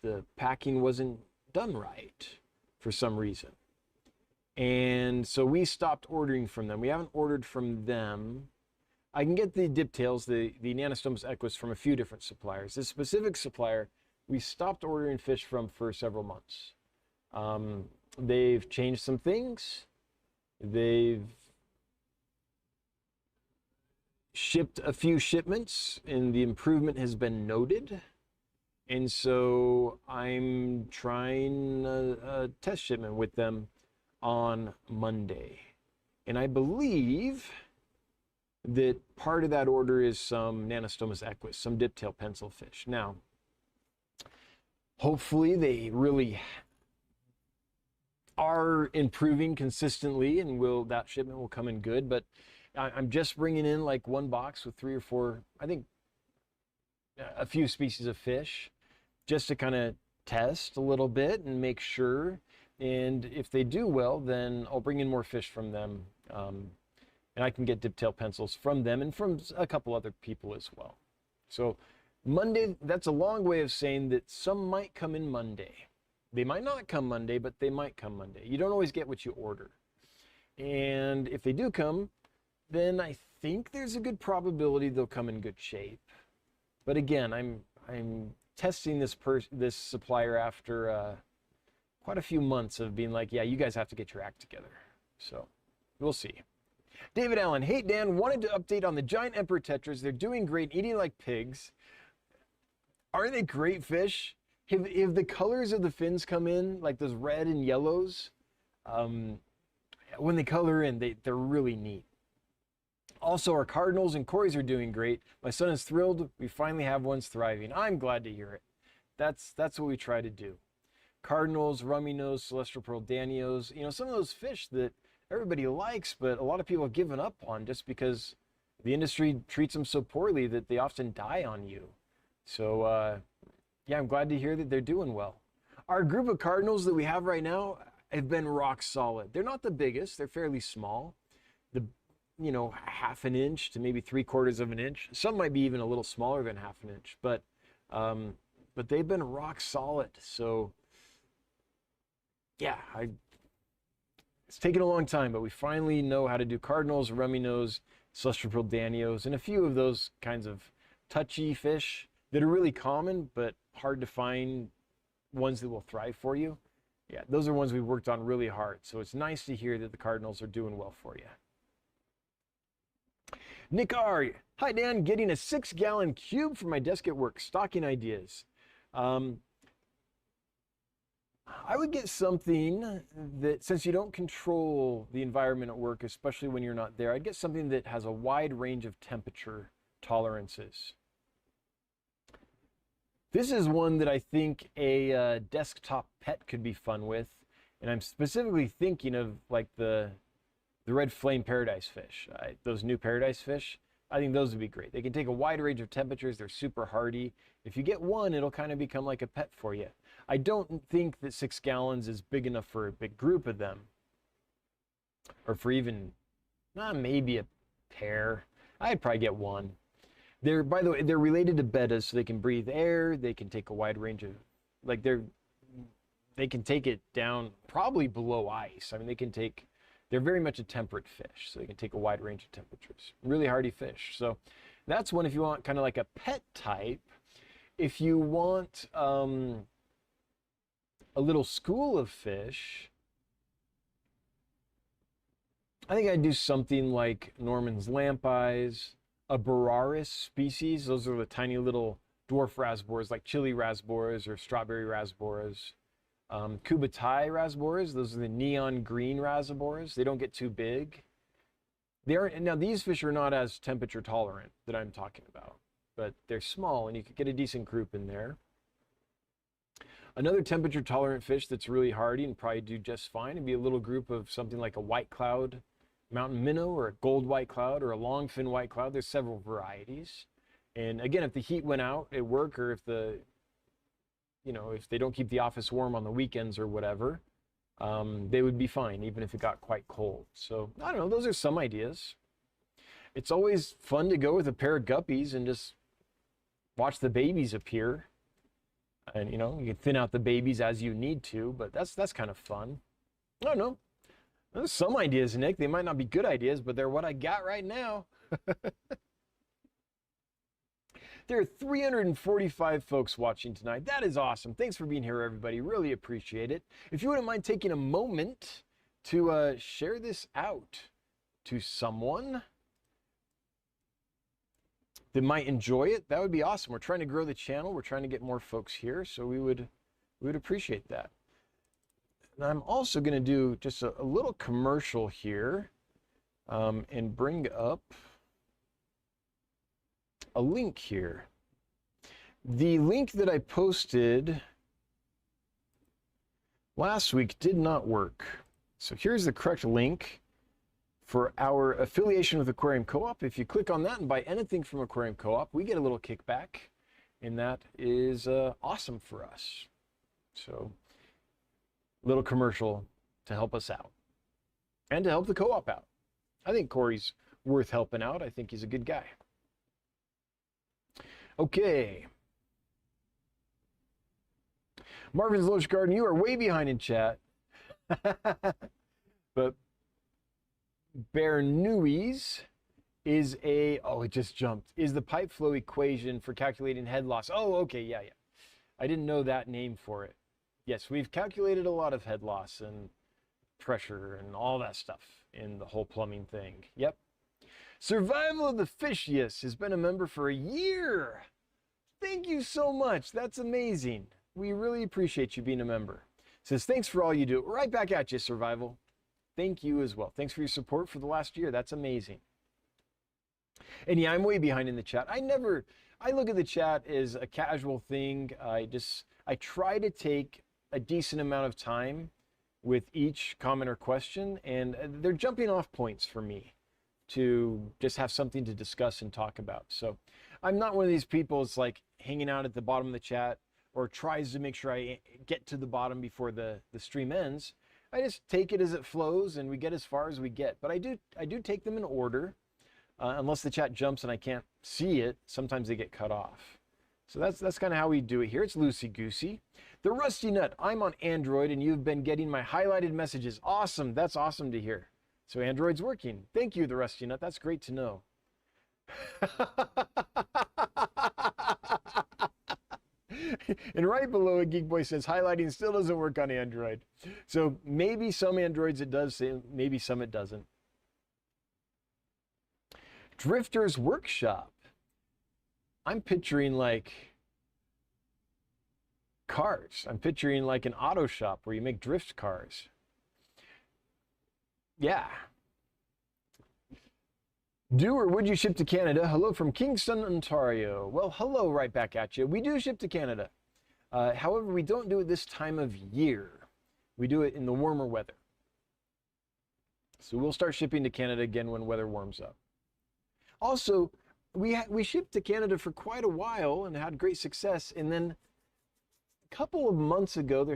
[SPEAKER 1] the packing wasn't done right for some reason. And so we stopped ordering from them. We haven't ordered from them. I can get the diptails, the Nanostomus equus, from a few different suppliers. This specific supplier, we stopped ordering fish from for several months. They've changed some things. They've shipped a few shipments, and the improvement has been noted. And so I'm trying a test shipment with them on Monday. And I believe that part of that order is some Nanostomus equus, some diptail pencil fish. Now, hopefully they really are improving consistently, and that shipment will come in good. But I'm just bringing in like one box with 3 or 4, I think, a few species of fish, just to kind of test a little bit and make sure. And if they do well, then I'll bring in more fish from them. And I can get diptail pencils from them and from a couple other people as well. So Monday, that's a long way of saying that some might come in Monday. They might not come Monday, but they might come Monday. You don't always get what you order. And if they do come, then I think there's a good probability they'll come in good shape. But again, I'm testing this supplier after quite a few months of being like, yeah, you guys have to get your act together. So we'll see. David Allen, hey Dan, wanted to update on the giant emperor tetras. They're doing great, eating like pigs. Aren't they great fish? If the colors of the fins come in, like those red and yellows, when they color in, they're really neat. Also, our cardinals and cories are doing great. My son is thrilled. We finally have ones thriving. I'm glad to hear it. That's what we try to do. Cardinals, rummy nose, celestial pearl danios, some of those fish that everybody likes, but a lot of people have given up on just because the industry treats them so poorly that they often die on you. So, yeah, I'm glad to hear that they're doing well. Our group of cardinals that we have right now have been rock solid. They're not the biggest. They're fairly small. Half an inch to maybe 3/4 of an inch. Some might be even a little smaller than half an inch, but they've been rock solid. So, yeah, it's taken a long time, but we finally know how to do cardinals, rummy nose, celestial pearl danios, and a few of those kinds of touchy fish that are really common, but hard to find ones that will thrive for you. Yeah, those are ones we've worked on really hard. So it's nice to hear that the cardinals are doing well for you. Nick R. Hi, Dan. Getting a 6-gallon cube for my desk at work. Stocking ideas. I would get something that, since you don't control the environment at work, especially when you're not there, I'd get something that has a wide range of temperature tolerances. This is one that I think a desktop pet could be fun with, and I'm specifically thinking of like the red flame paradise fish, those new paradise fish. I think those would be great. They can take a wide range of temperatures. They're super hardy. If you get one, it'll kind of become like a pet for you. I don't think that 6 gallons is big enough for a big group of them, or for even maybe a pair. I'd probably get one. By the way, they're related to bettas, so they can breathe air. They can take a wide range of, they can take it down probably below ice. I mean, they're very much a temperate fish, so they can take a wide range of temperatures. Really hardy fish. So that's one if you want kind of like a pet type. If you want a little school of fish, I think I'd do something like Norman's lampeyes, a Boraris species. Those are the tiny little dwarf rasboras, like chili rasboras or strawberry rasboras. Kubatai rasboras, those are the neon green rasboras. They don't get too big. Now these fish are not as temperature tolerant that I'm talking about, but they're small and you could get a decent group in there. Another temperature tolerant fish that's really hardy and probably do just fine would be a little group of something like a white cloud mountain minnow, or a gold white cloud, or a long fin white cloud. There's several varieties. And again, if the heat went out at work, or if if they don't keep the office warm on the weekends or whatever, they would be fine, even if it got quite cold. So I don't know, those are some ideas. it's always fun to go with a pair of guppies and just watch the babies appear. And, you know, you can thin out the babies as you need to, but that's kind of fun. I don't know. There's some ideas, Nick. They might not be good ideas, but they're what I got right now. There are 345 folks watching tonight. That is awesome. Thanks for being here, everybody. Really appreciate it. If you wouldn't mind taking a moment to share this out to someone that might enjoy it, that would be awesome. We're trying to grow the channel. We're trying to get more folks here, so we would appreciate that. And I'm also going to do just a little commercial here and bring up a link here. The link that I posted last week did not work. So here's the correct link for our affiliation with Aquarium Co-op. If you click on that and buy anything from Aquarium Co-op, we get a little kickback, and that is awesome for us. So, little commercial to help us out and to help the co-op out. I think Corey's worth helping out. I think he's a good guy. Okay. Marvin's Lush Garden, you are way behind in chat. But Bernoulli's is it just jumped, is the pipe flow equation for calculating head loss. Oh, okay, yeah. I didn't know that name for it. Yes, we've calculated a lot of head loss and pressure and all that stuff in the whole plumbing thing. Yep. Survival of the Fishiest has been a member for a year. Thank you so much. That's amazing. We really appreciate you being a member. Says, thanks for all you do. Right back at you, Survival. Thank you as well. Thanks for your support for the last year. That's amazing. And yeah, I'm way behind in the chat. I look at the chat as a casual thing. I try to take a decent amount of time with each comment or question, and they're jumping off points for me to just have something to discuss and talk about. So I'm not one of these people that's like hanging out at the bottom of the chat or tries to make sure I get to the bottom before the stream ends. I just take it as it flows, and we get as far as we get. But I do take them in order, unless the chat jumps and I can't see it. Sometimes they get cut off. So that's kind of how we do it here. It's loosey goosey. The Rusty Nut. I'm on Android, and you've been getting my highlighted messages. Awesome. That's awesome to hear. So Android's working. Thank you, the Rusty Nut. That's great to know. And right below it, Geek Boy says highlighting still doesn't work on Android. So maybe some Androids it does, maybe some it doesn't. Drifter's Workshop. I'm picturing like cars. I'm picturing like an auto shop where you make drift cars. Yeah. Do or would you ship to Canada? Hello from Kingston, Ontario. Well, hello right back at you. We do ship to Canada. However, we don't do it this time of year. We do it in the warmer weather. So we'll start shipping to Canada again when weather warms up. Also, we shipped to Canada for quite a while and had great success. And then a couple of months ago,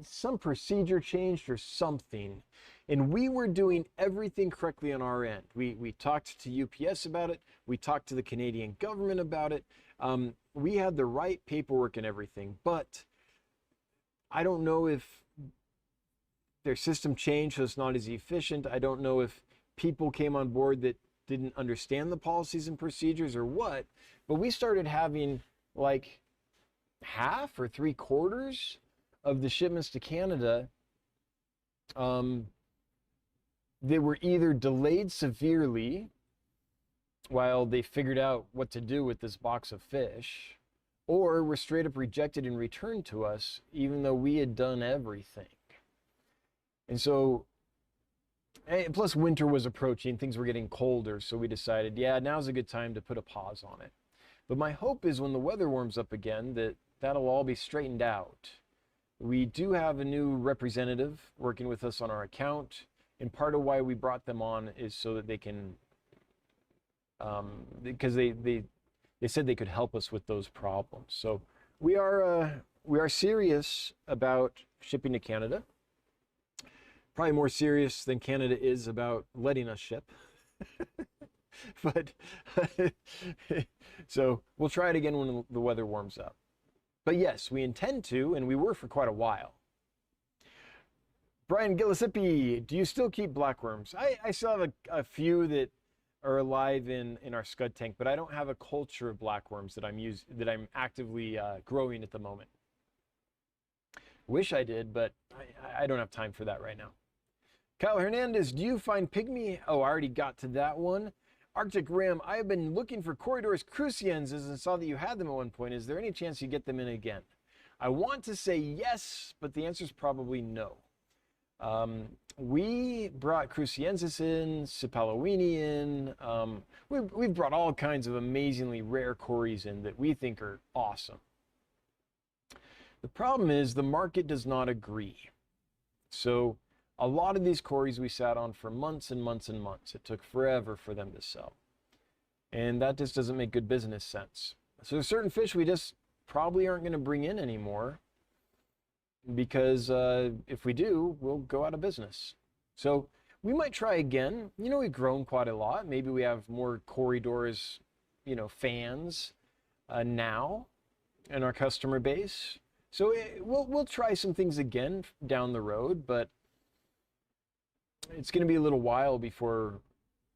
[SPEAKER 1] some procedure changed or something. And we were doing everything correctly on our end. We talked to UPS about it. We talked to the Canadian government about it. We had the right paperwork and everything. But I don't know if their system changed so it's not as efficient. I don't know if people came on board that didn't understand the policies and procedures or what. But we started having like half or 3/4 of the shipments to Canada they were either delayed severely while they figured out what to do with this box of fish, or were straight up rejected and returned to us even though we had done everything. And so, plus winter was approaching, things were getting colder, so we decided, yeah, now's a good time to put a pause on it. But my hope is when the weather warms up again, that'll all be straightened out. We do have a new representative working with us on our account. And part of why we brought them on is so that they can, because they said they could help us with those problems. So we are serious about shipping to Canada. Probably more serious than Canada is about letting us ship. But so we'll try it again when the weather warms up. But yes, we intend to, and we were for quite a while. Brian Gillespie, do you still keep blackworms? I still have a few that are alive in our scud tank, but I don't have a culture of blackworms that I'm actively growing at the moment. Wish I did, but I don't have time for that right now. Kyle Hernandez, do you find pygmy? Oh, I already got to that one. Arctic Ram, I have been looking for Corridors crucienses and saw that you had them at one point. Is there any chance you get them in again? I want to say yes, but the answer is probably no. We brought cruciensis in, Sipalowini in. We've brought all kinds of amazingly rare cories in that we think are awesome. The problem is the market does not agree. So a lot of these cories we sat on for months and months and months. It took forever for them to sell. And that just doesn't make good business sense. So there's certain fish we just probably aren't going to bring in anymore, because if we do, we'll go out of business. So we might try again. You know, we've grown quite a lot. Maybe we have more Corridors, fans now in our customer base. So we'll try some things again down the road, but it's going to be a little while before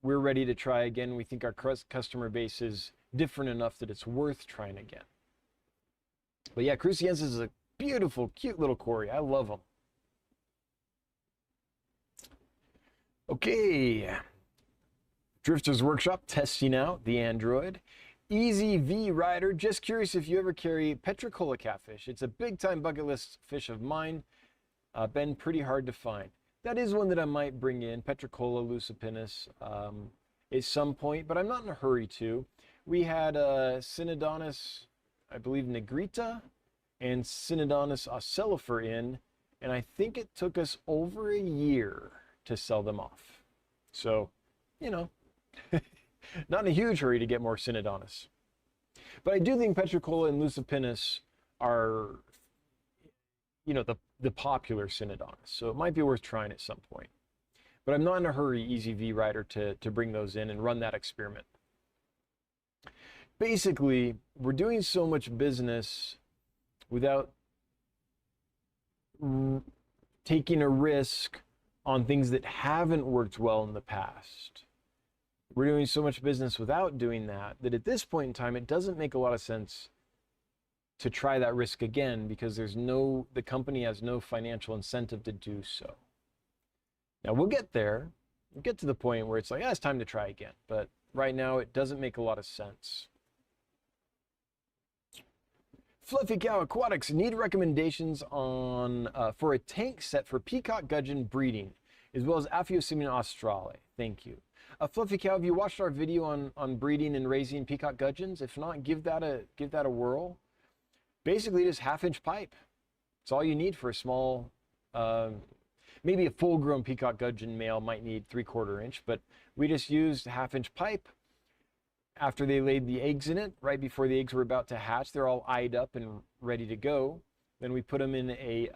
[SPEAKER 1] we're ready to try again. We think our customer base is different enough that it's worth trying again. But yeah, cruciensis is a beautiful, cute little cory. I love them. Okay. Drifter's Workshop testing out the Android. Easy V Rider, just curious if you ever carry Petricola catfish. It's a big time bucket list fish of mine. Been pretty hard to find. That is one that I might bring in, Petricola lucipinus, at some point, but I'm not in a hurry to. We had Synodontis, I believe Negrita, and Synodontis ocellifer in, and I think it took us over a year to sell them off. So, not in a huge hurry to get more Synodontis. But I do think Petricola and lucipinus are, the popular Synodontis. So it might be worth trying at some point. But I'm not in a hurry, Easy V Rider, to bring those in and run that experiment. Basically, we're doing so much business without taking a risk on things that haven't worked well in the past. We're doing so much business without doing that at this point in time, it doesn't make a lot of sense to try that risk again, because the company has no financial incentive to do so. Now we'll get there. We'll get to the point where it's like, it's time to try again. But right now it doesn't make a lot of sense. Fluffy Cow Aquatics, need recommendations on for a tank set for peacock gudgeon breeding, as well as Aphyosemion australe. Thank you. Fluffy Cow, have you watched our video on breeding and raising peacock gudgeons? If not, give that a whirl. Basically, just 1/2-inch pipe. It's all you need for a small, maybe a full-grown peacock gudgeon male might need 3/4 inch, but we just used 1/2-inch pipe. After they laid the eggs in it, right before the eggs were about to hatch, they're all eyed up and ready to go. Then we put them in a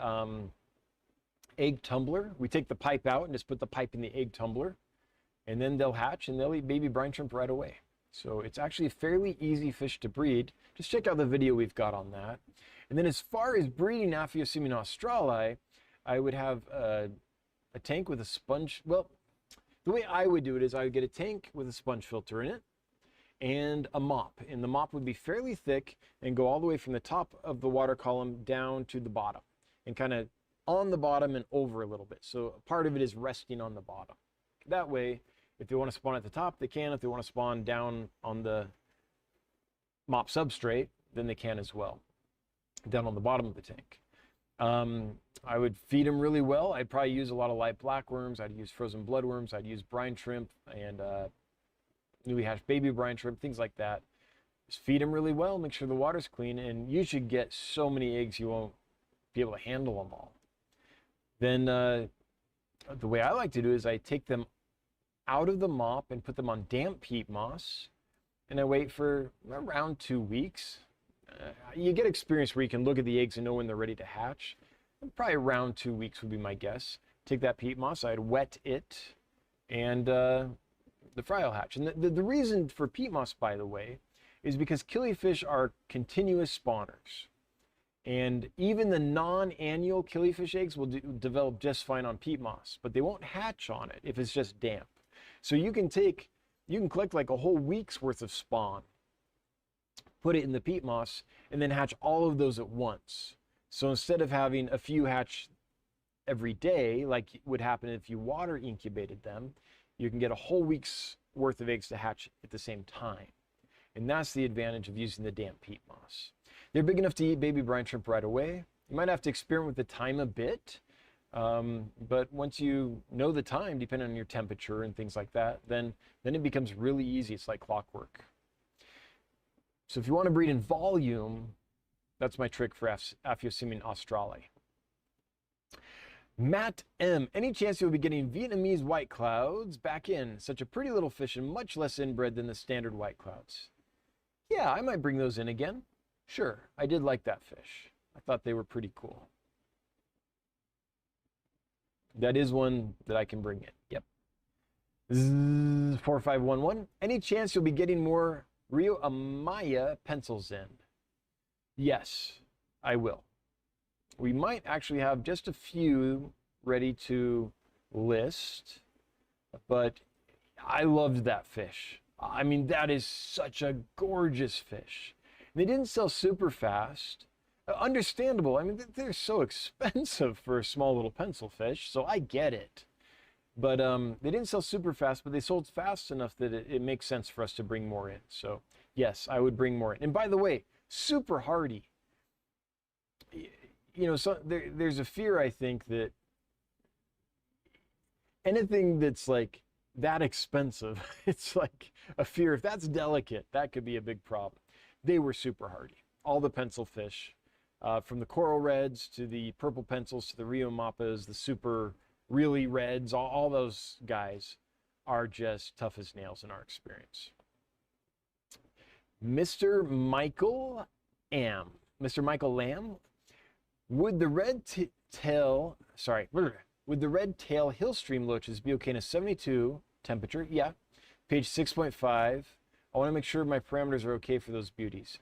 [SPEAKER 1] egg tumbler. We take the pipe out and just put the pipe in the egg tumbler, and then they'll hatch and they'll eat baby brine shrimp right away. So it's actually a fairly easy fish to breed. Just check out the video we've got on that. And then as far as breeding Aphyosemion australe, I would have a tank with a sponge. Well, the way I would do it is I would get a tank with a sponge filter in it and a mop. And the mop would be fairly thick and go all the way from the top of the water column down to the bottom, and kind of on the bottom and over a little bit. So part of it is resting on the bottom. That way, if they want to spawn at the top, they can. If they want to spawn down on the mop substrate, then they can as well, down on the bottom of the tank. I would feed them really well. I'd probably use a lot of live blackworms. I'd use frozen bloodworms. I'd use brine shrimp and newly hatched baby brine shrimp, things like that. Just feed them really well, make sure the water's clean, and you should get so many eggs you won't be able to handle them all. Then the way I like to do is I take them out of the mop and put them on damp peat moss, and I wait for around 2 weeks. You get experience where you can look at the eggs and know when they're ready to hatch. Probably around 2 weeks would be my guess. Take that peat moss, I'd wet it, and the fry will hatch. And the reason for peat moss, by the way, is because killifish are continuous spawners. And even the non-annual killifish eggs will develop just fine on peat moss, but they won't hatch on it if it's just damp. So you can collect like a whole week's worth of spawn, put it in the peat moss, and then hatch all of those at once. So instead of having a few hatch every day, like would happen if you water incubated them, you can get a whole week's worth of eggs to hatch at the same time. And that's the advantage of using the damp peat moss. They're big enough to eat baby brine shrimp right away. You might have to experiment with the time a bit, but once you know the time, depending on your temperature and things like that, then it becomes really easy. It's like clockwork. So if you want to breed in volume, that's my trick for Aphyosemion australe. Matt M. Any chance you'll be getting Vietnamese white clouds back in? Such a pretty little fish and much less inbred than the standard white clouds. Yeah, I might bring those in again. Sure, I did like that fish. I thought they were pretty cool. That is one that I can bring in. Yep. 4511. Any chance you'll be getting more Rio Amaya pencils in? Yes, I will. We might actually have just a few ready to list, but I loved that fish. I mean, that is such a gorgeous fish. They didn't sell super fast. Understandable. I mean, they're so expensive for a small little pencil fish, so I get it. But they didn't sell super fast, but they sold fast enough that it makes sense for us to bring more in. So yes, I would bring more in. And by the way, super hardy. You know, so there's a fear, I think, that anything that's like that expensive, it's like a fear. If that's delicate, that could be a big problem. They were super hardy. All the pencil fish, from the coral reds to the purple pencils to the Rio Mappas, the super really reds, all those guys are just tough as nails in our experience. Mr. Michael Lamb, would the red tail hillstream loaches be okay in a 72 temperature? Yeah. Page 6.5. I want to make sure my parameters are okay for those beauties.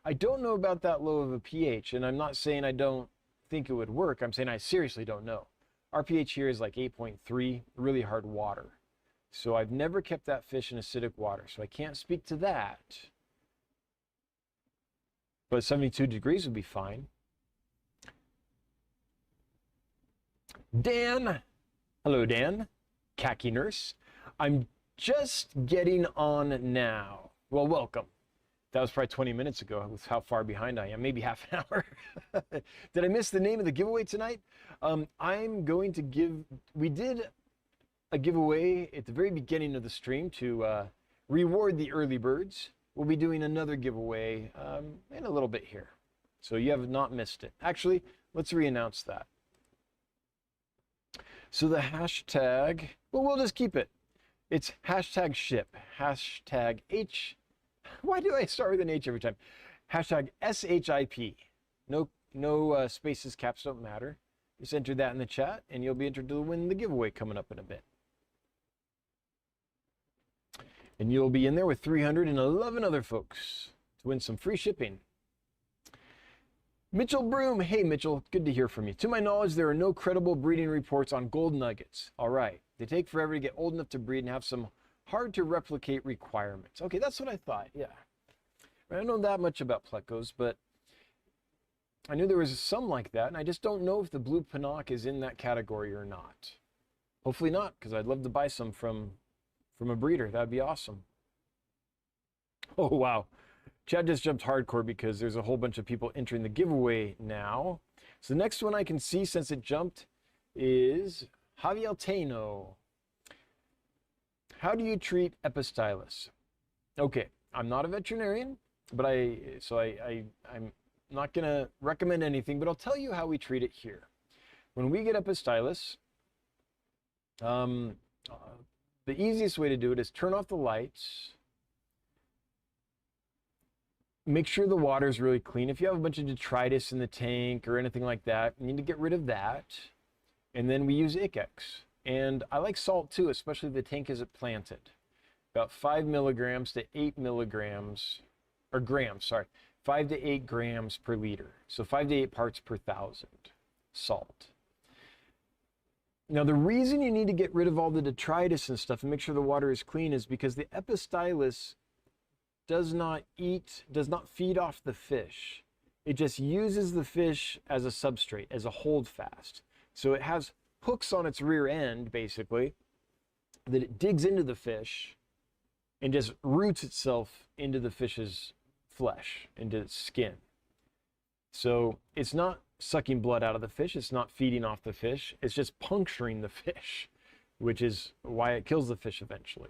[SPEAKER 1] I don't know about that low of a pH, and I'm not saying I don't think it would work. I'm saying I seriously don't know. Our pH here is like 8.3, really hard water. So I've never kept that fish in acidic water, so I can't speak to that. But 72 degrees would be fine. Dan, hello Dan, khaki nurse. I'm just getting on now. Well, welcome. That was probably 20 minutes ago with how far behind I am, maybe half an hour. Did I miss the name of the giveaway tonight? I'm going to we did a giveaway at the very beginning of the stream to reward the early birds. We'll be doing another giveaway in a little bit here. So you have not missed it. Actually, let's re-announce that. So the hashtag, well, we'll just keep it. It's hashtag ship, hashtag why do I start with an H every time? Hashtag SHIP. No spaces, caps don't matter. Just enter that in the chat and you'll be entered to win the giveaway coming up in a bit. And you'll be in there with 311 other folks to win some free shipping. Mitchell Broom. Hey, Mitchell. Good to hear from you. To my knowledge, there are no credible breeding reports on gold nuggets. All right. They take forever to get old enough to breed and have some hard to replicate requirements. Okay, that's what I thought. Yeah. I don't know that much about plecos, but I knew there was some like that, and I just don't know if the blue Pinnock is in that category or not. Hopefully not, because I'd love to buy some from a breeder. That'd be awesome. Oh, wow. Chad just jumped hardcore because there's a whole bunch of people entering the giveaway now. So the next one I can see since it jumped is Javier Teno. How do you treat Epistylus? Okay, I'm not a veterinarian, but I'm not going to recommend anything, but I'll tell you how we treat it here. When we get Epistylus, the easiest way to do it is turn off the lights. Make sure the water is really clean. If you have a bunch of detritus in the tank or anything like that, you need to get rid of that. And then we use Icex. And I like salt too, especially if the tank isn't planted. about 5 milligrams to 8 milligrams, or grams, sorry, 5 to 8 grams per liter. So 5 to 8 parts per thousand salt. Now, the reason you need to get rid of all the detritus and stuff and make sure the water is clean is because the Epistylus does not feed off the fish. It just uses the fish as a substrate, as a holdfast. So it has hooks on its rear end, basically, that it digs into the fish and just roots itself into the fish's flesh, into its skin. So it's not sucking blood out of the fish, it's not feeding off the fish, it's just puncturing the fish, which is why it kills the fish eventually.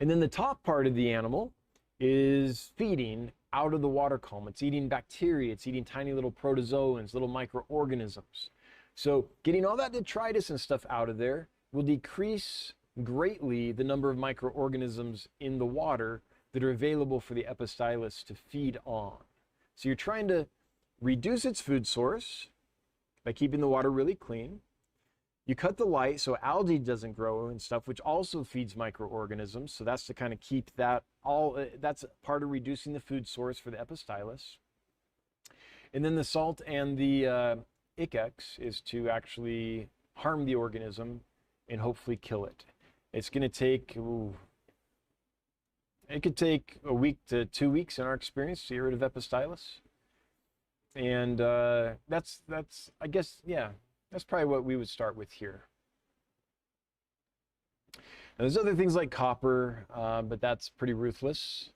[SPEAKER 1] And then the top part of the animal is feeding out of the water column. It's eating bacteria, it's eating tiny little protozoans, little microorganisms. So getting all that detritus and stuff out of there will decrease greatly the number of microorganisms in the water that are available for the Epistylus to feed on. So you're trying to reduce its food source by keeping the water really clean. You cut the light so algae doesn't grow and stuff, which also feeds microorganisms. So that's to kind of keep that all, that's part of reducing the food source for the Epistylus. And then the salt and the Icex is to actually harm the organism and hopefully kill it. It's going to take, it could take a week to 2 weeks in our experience to get rid of Epistylus. And that's I guess, yeah, that's probably what we would start with here. Now, there's other things like copper, but that's pretty ruthless.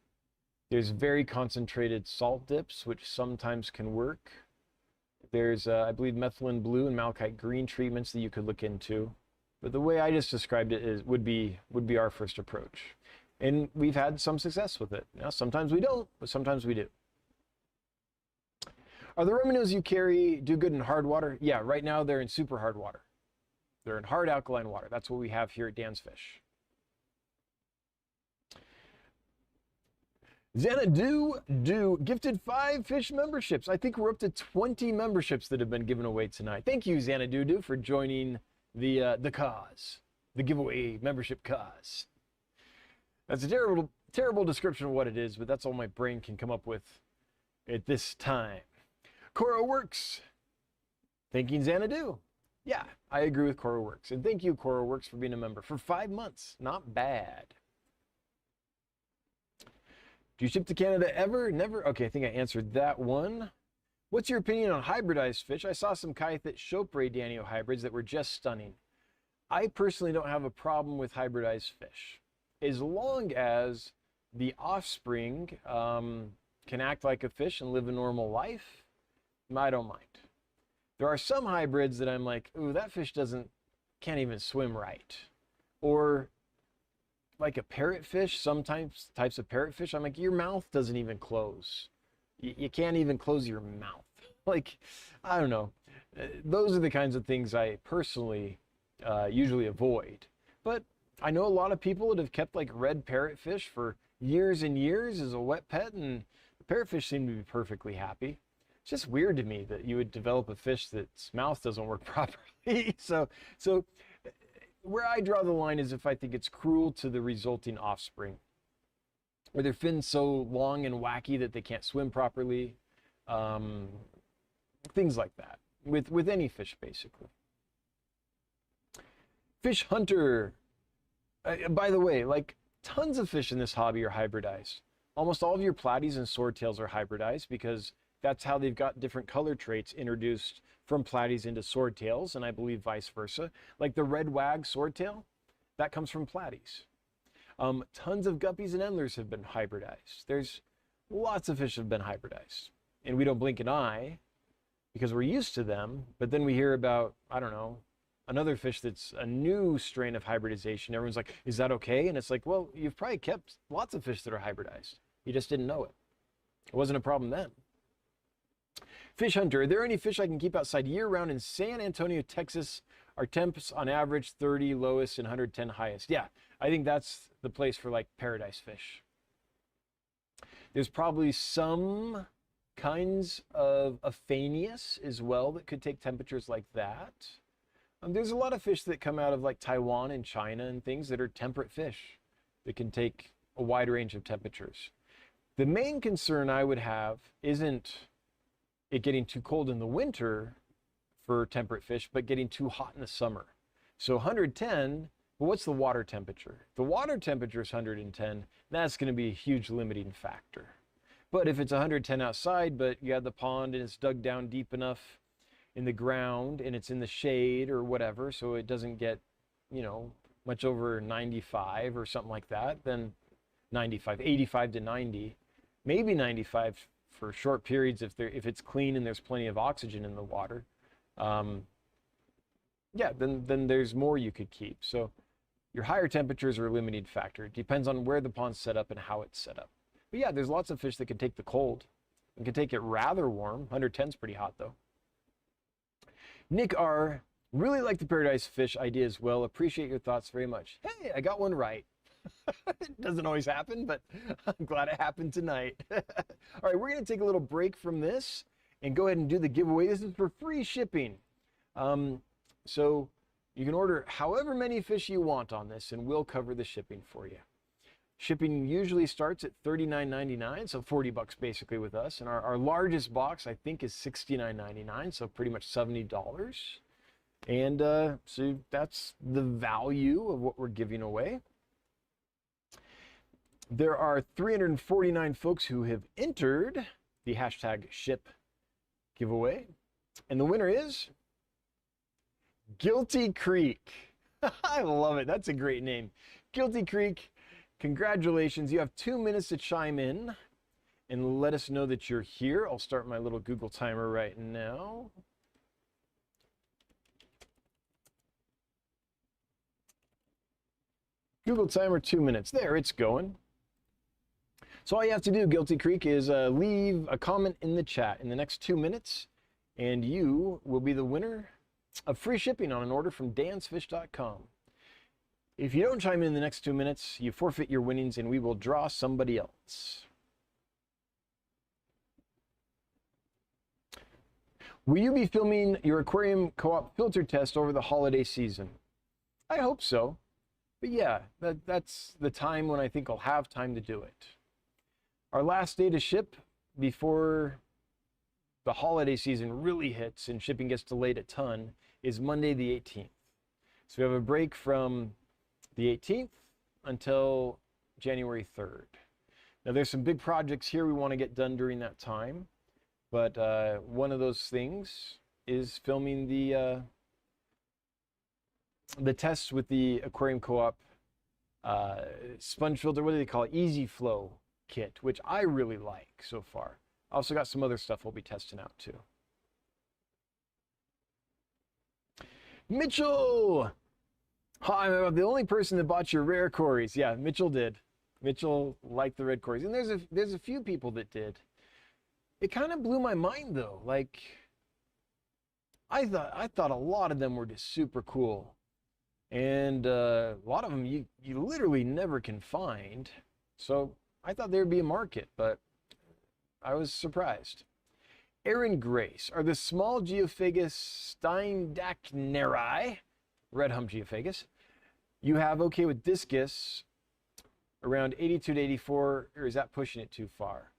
[SPEAKER 1] There's very concentrated salt dips, which sometimes can work. There's, I believe, methylene blue and malachite green treatments that you could look into. But the way I just described it would be our first approach. And we've had some success with it. Now, sometimes we don't, but sometimes we do. Are the Romanos you carry do good in hard water? Yeah, right now they're in super hard water. They're in hard alkaline water. That's what we have here at Dan's Fish. Xanadu gifted 5 fish memberships. I think we're up to 20 memberships that have been given away tonight. Thank you, Xanadu, for joining the cause, the giveaway membership cause. That's a terrible description of what it is, but that's all my brain can come up with at this time. Cora Works, thanking Xanadu. Yeah, I agree with Cora Works. And thank you, Cora Works, for being a member for 5 months. Not bad. Do you ship to Canada ever? Never? Okay, I think I answered that one. What's your opinion on hybridized fish? I saw some Kaithet Chopre Danio hybrids that were just stunning. I personally don't have a problem with hybridized fish, as long as the offspring can act like a fish and live a normal life. I don't mind. There are some hybrids that I'm like, ooh, that fish can't even swim right. Or like a parrotfish, some types of parrotfish, I'm like, your mouth doesn't even close. You can't even close your mouth. Like, I don't know. Those are the kinds of things I personally usually avoid. But I know a lot of people that have kept like red parrotfish for years and years as a wet pet, and the parrotfish seem to be perfectly happy. It's just weird to me that you would develop a fish that's mouth doesn't work properly. So where I draw the line is if I think it's cruel to the resulting offspring, or their fins so long and wacky that they can't swim properly, things like that, with any fish, basically. Fish Hunter, by the way, like tons of fish in this hobby are hybridized. Almost all of your platies and swordtails are hybridized because that's how they've got different color traits introduced from platies into swordtails, and I believe vice versa. Like the red wag swordtail, that comes from platies. Tons of guppies and endlers have been hybridized. There's lots of fish have been hybridized, and we don't blink an eye because we're used to them. But then we hear about, I don't know, another fish that's a new strain of hybridization. Everyone's like, is that okay? And it's like, well, you've probably kept lots of fish that are hybridized. You just didn't know it. It wasn't a problem then. Fish Hunter, are there any fish I can keep outside year-round in San Antonio, Texas? Our temps on average 30 lowest and 110 highest. Yeah, I think that's the place for like paradise fish. There's probably some kinds of Aphanius as well that could take temperatures like that. There's a lot of fish that come out of like Taiwan and China and things that are temperate fish. that can take a wide range of temperatures. The main concern I would have isn't it getting too cold in the winter for temperate fish, but getting too hot in the summer. So 110, well, what's the water temperature? The water temperature is 110. That's going to be a huge limiting factor. But if it's 110 outside, but you have the pond and it's dug down deep enough in the ground and it's in the shade or whatever, so it doesn't get, you know, much over 95 or something like that, then 95, 85 to 90, maybe 95 for short periods if it's clean and there's plenty of oxygen in the water. Yeah, then there's more you could keep. So your higher temperatures are a limiting factor. It depends on where the pond's set up and how it's set up. But yeah, there's lots of fish that can take the cold and can take it rather warm. 110 is pretty hot though. Nick R. Really like the paradise fish idea as well. Appreciate your thoughts very much. Hey, I got one right. It doesn't always happen, but I'm glad it happened tonight. All right, we're going to take a little break from this and go ahead and do the giveaway. This is for free shipping. So you can order however many fish you want on this, and we'll cover the shipping for you. Shipping usually starts at $39.99, so 40 bucks basically with us. And our largest box, I think, is $69.99, so pretty much $70. And so that's the value of what we're giving away. There are 349 folks who have entered the hashtag ship giveaway. And the winner is Guilty Creek. I love it. That's a great name. Guilty Creek, congratulations. You have 2 minutes to chime in and let us know that you're here. I'll start my little Google timer right now. Google timer, 2 minutes. There, it's going. So all you have to do, Guilty Creek, is leave a comment in the chat in the next 2 minutes, and you will be the winner of free shipping on an order from dansfish.com. If you don't chime in the next 2 minutes, you forfeit your winnings, and we will draw somebody else. Will you be filming your Aquarium Co-op filter test over the holiday season? I hope so. But yeah, that's the time when I think I'll have time to do it. Our last day to ship before the holiday season really hits and shipping gets delayed a ton is Monday the 18th. So we have a break from the 18th until January 3rd. Now there's some big projects here we want to get done during that time, but one of those things is filming the tests with the Aquarium Co-op sponge filter, what do they call it? Easy Flow kit, which I really like so far. I also got some other stuff we'll be testing out too. Mitchell! Hi, I'm the only person that bought your rare cories. Yeah, Mitchell did. Mitchell liked the red cories. And there's a few people that did. It kind of blew my mind though. Like, I thought a lot of them were just super cool. And a lot of them you literally never can find. So I thought there'd be a market, but I was surprised. Aaron Grace, are the small Geophagus Steindachneri, red hump Geophagus, you have okay with discus around 82 to 84, or is that pushing it too far?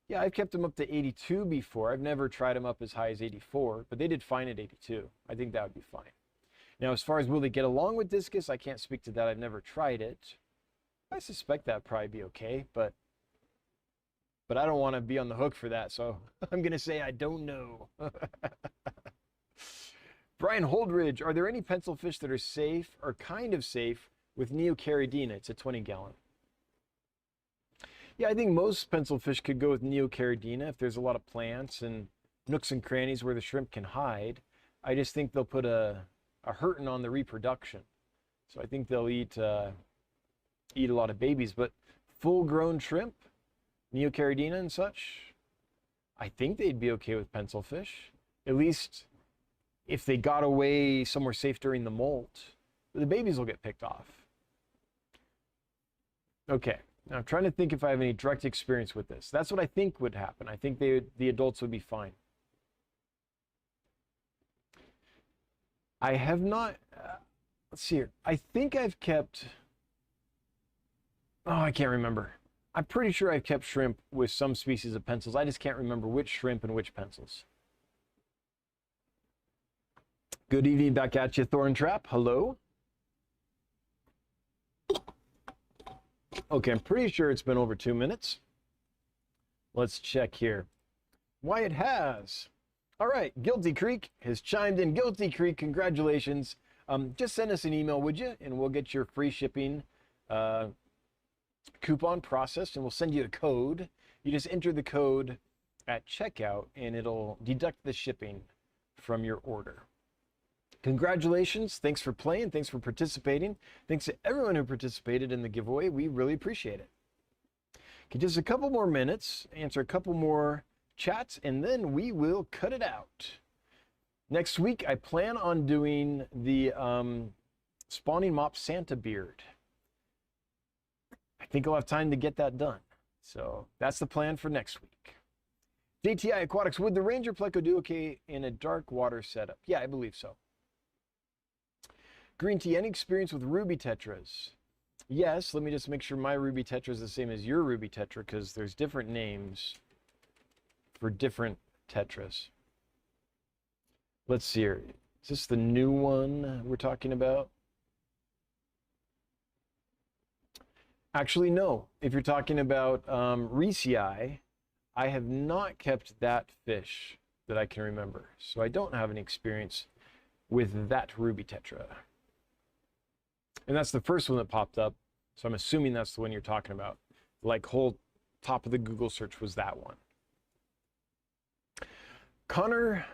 [SPEAKER 1] Yeah, I've kept them up to 82 before. I've never tried them up as high as 84, but they did fine at 82. I think that would be fine. Now, as far as will they get along with discus, I can't speak to that. I've never tried it. I suspect that'd probably be okay, but I don't want to be on the hook for that, so I'm going to say I don't know. Brian Holdridge, are there any pencil fish that are safe or kind of safe with Neocaridina? It's a 20-gallon. Yeah, I think most pencil fish could go with Neocaridina if there's a lot of plants and nooks and crannies where the shrimp can hide. I just think they'll put a hurting on the reproduction. So I think they'll eat a lot of babies, but full-grown shrimp, Neocaridina and such, I think they'd be okay with pencil fish. At least if they got away somewhere safe during the molt, the babies will get picked off. Okay, now I'm trying to think if I have any direct experience with this. That's what I think would happen. I think the adults would be fine. I have not, let's see here. I think I've kept Oh, I can't remember. I'm pretty sure I've kept shrimp with some species of pencils. I just can't remember which shrimp and which pencils. Good evening back at you, Thorntrap. Hello. Okay, I'm pretty sure it's been over 2 minutes. Let's check here. Why, it has. All right, Guilty Creek has chimed in. Guilty Creek, congratulations. Just send us an email, would you? And we'll get your free shipping coupon processed, and we'll send you a code. You just enter the code at checkout, and it'll deduct the shipping from your order. Congratulations. Thanks for playing. Thanks for participating. Thanks to everyone who participated in the giveaway. We really appreciate it. Okay, just a couple more minutes, answer a couple more chats, and then we will cut it out. Next week, I plan on doing the Spawning Mop Santa beard. I think I'll have time to get that done. So that's the plan for next week. JTI Aquatics, would the Ranger Pleco do okay in a dark water setup? Yeah, I believe so. Green Tea, any experience with ruby tetras? Yes, let me just make sure my ruby tetra is the same as your ruby tetra, because there's different names for different tetras. Let's see here. Is this the new one we're talking about? Actually, no. If you're talking about Reesii, I have not kept that fish that I can remember. So I don't have any experience with that ruby tetra. And that's the first one that popped up. So I'm assuming that's the one you're talking about. Like, whole top of the Google search was that one. Connor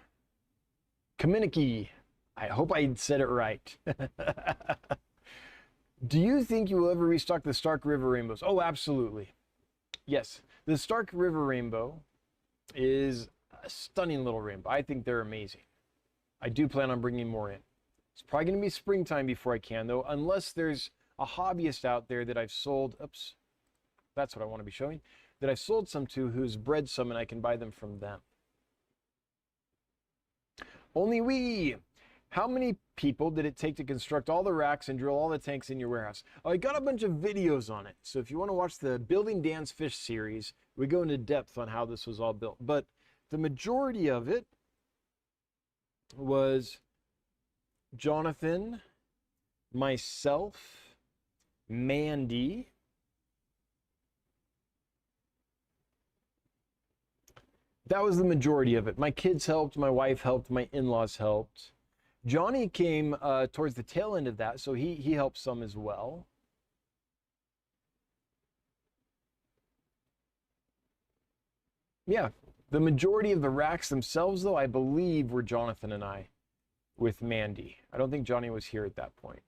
[SPEAKER 1] Kaminicki, I hope I said it right. Do you think you will ever restock the Stark River rainbows? Oh, absolutely. Yes, the Stark River rainbow is a stunning little rainbow. I think they're amazing. I do plan on bringing more in. It's probably going to be springtime before I can, though, unless there's a hobbyist out there that I've sold. Oops, that's what I want to be showing. That I've sold some to who's bred some, and I can buy them from them. Only we. How many people did it take to construct all the racks and drill all the tanks in your warehouse? Oh, I got a bunch of videos on it. So if you want to watch the Building Dan's Fish series, we go into depth on how this was all built. But the majority of it was Jonathan, myself, Mandy, that was the majority of it. My kids helped, my wife helped, my in-laws helped. Johnny came towards the tail end of that, so he helped some as well. Yeah, the majority of the racks themselves, though, I believe were Jonathan and I with Mandy. I don't think Johnny was here at that point.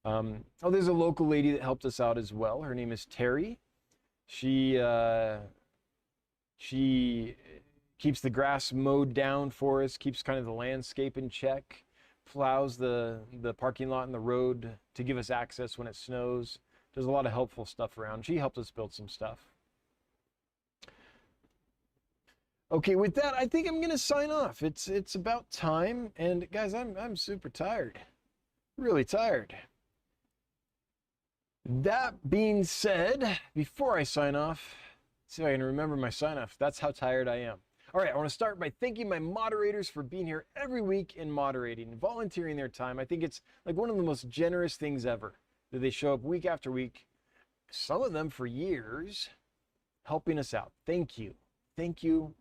[SPEAKER 1] Oh, there's a local lady that helped us out as well. Her name is Terry. She keeps the grass mowed down for us, keeps kind of the landscape in check, plows the parking lot and the road to give us access when it snows. Does a lot of helpful stuff around. She helped us build some stuff. Okay, with that, I think I'm gonna sign off. It's about time, and guys, I'm super tired, really tired. That being said, before I sign off, see if I can remember my sign off. That's how tired I am. All right, I want to start by thanking my moderators for being here every week and moderating, volunteering their time. I think it's like one of the most generous things ever that they show up week after week, some of them for years, helping us out. Thank you. Thank you.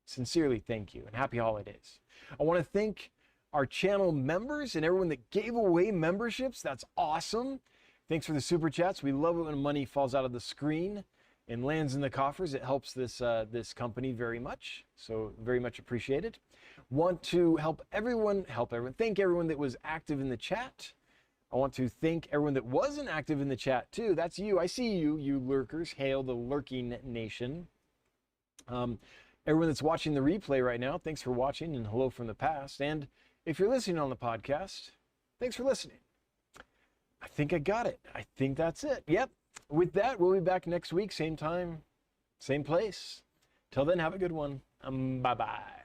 [SPEAKER 1] Sincerely, thank you, and happy holidays. I want to thank our channel members and everyone that gave away memberships. That's awesome. Thanks for the super chats. We love it when money falls out of the screen and lands in the coffers. It helps this company very much, so very much appreciated. Want to thank everyone that was active in the chat. I want to thank everyone that wasn't active in the chat too. That's you. I see you, you lurkers. Hail the lurking nation. Everyone that's watching the replay right now, thanks for watching, and hello from the past. And if you're listening on the podcast, thanks for listening. I think I got it. I think that's it. Yep. With that, we'll be back next week, same time, same place. Till then, have a good one. Bye-bye.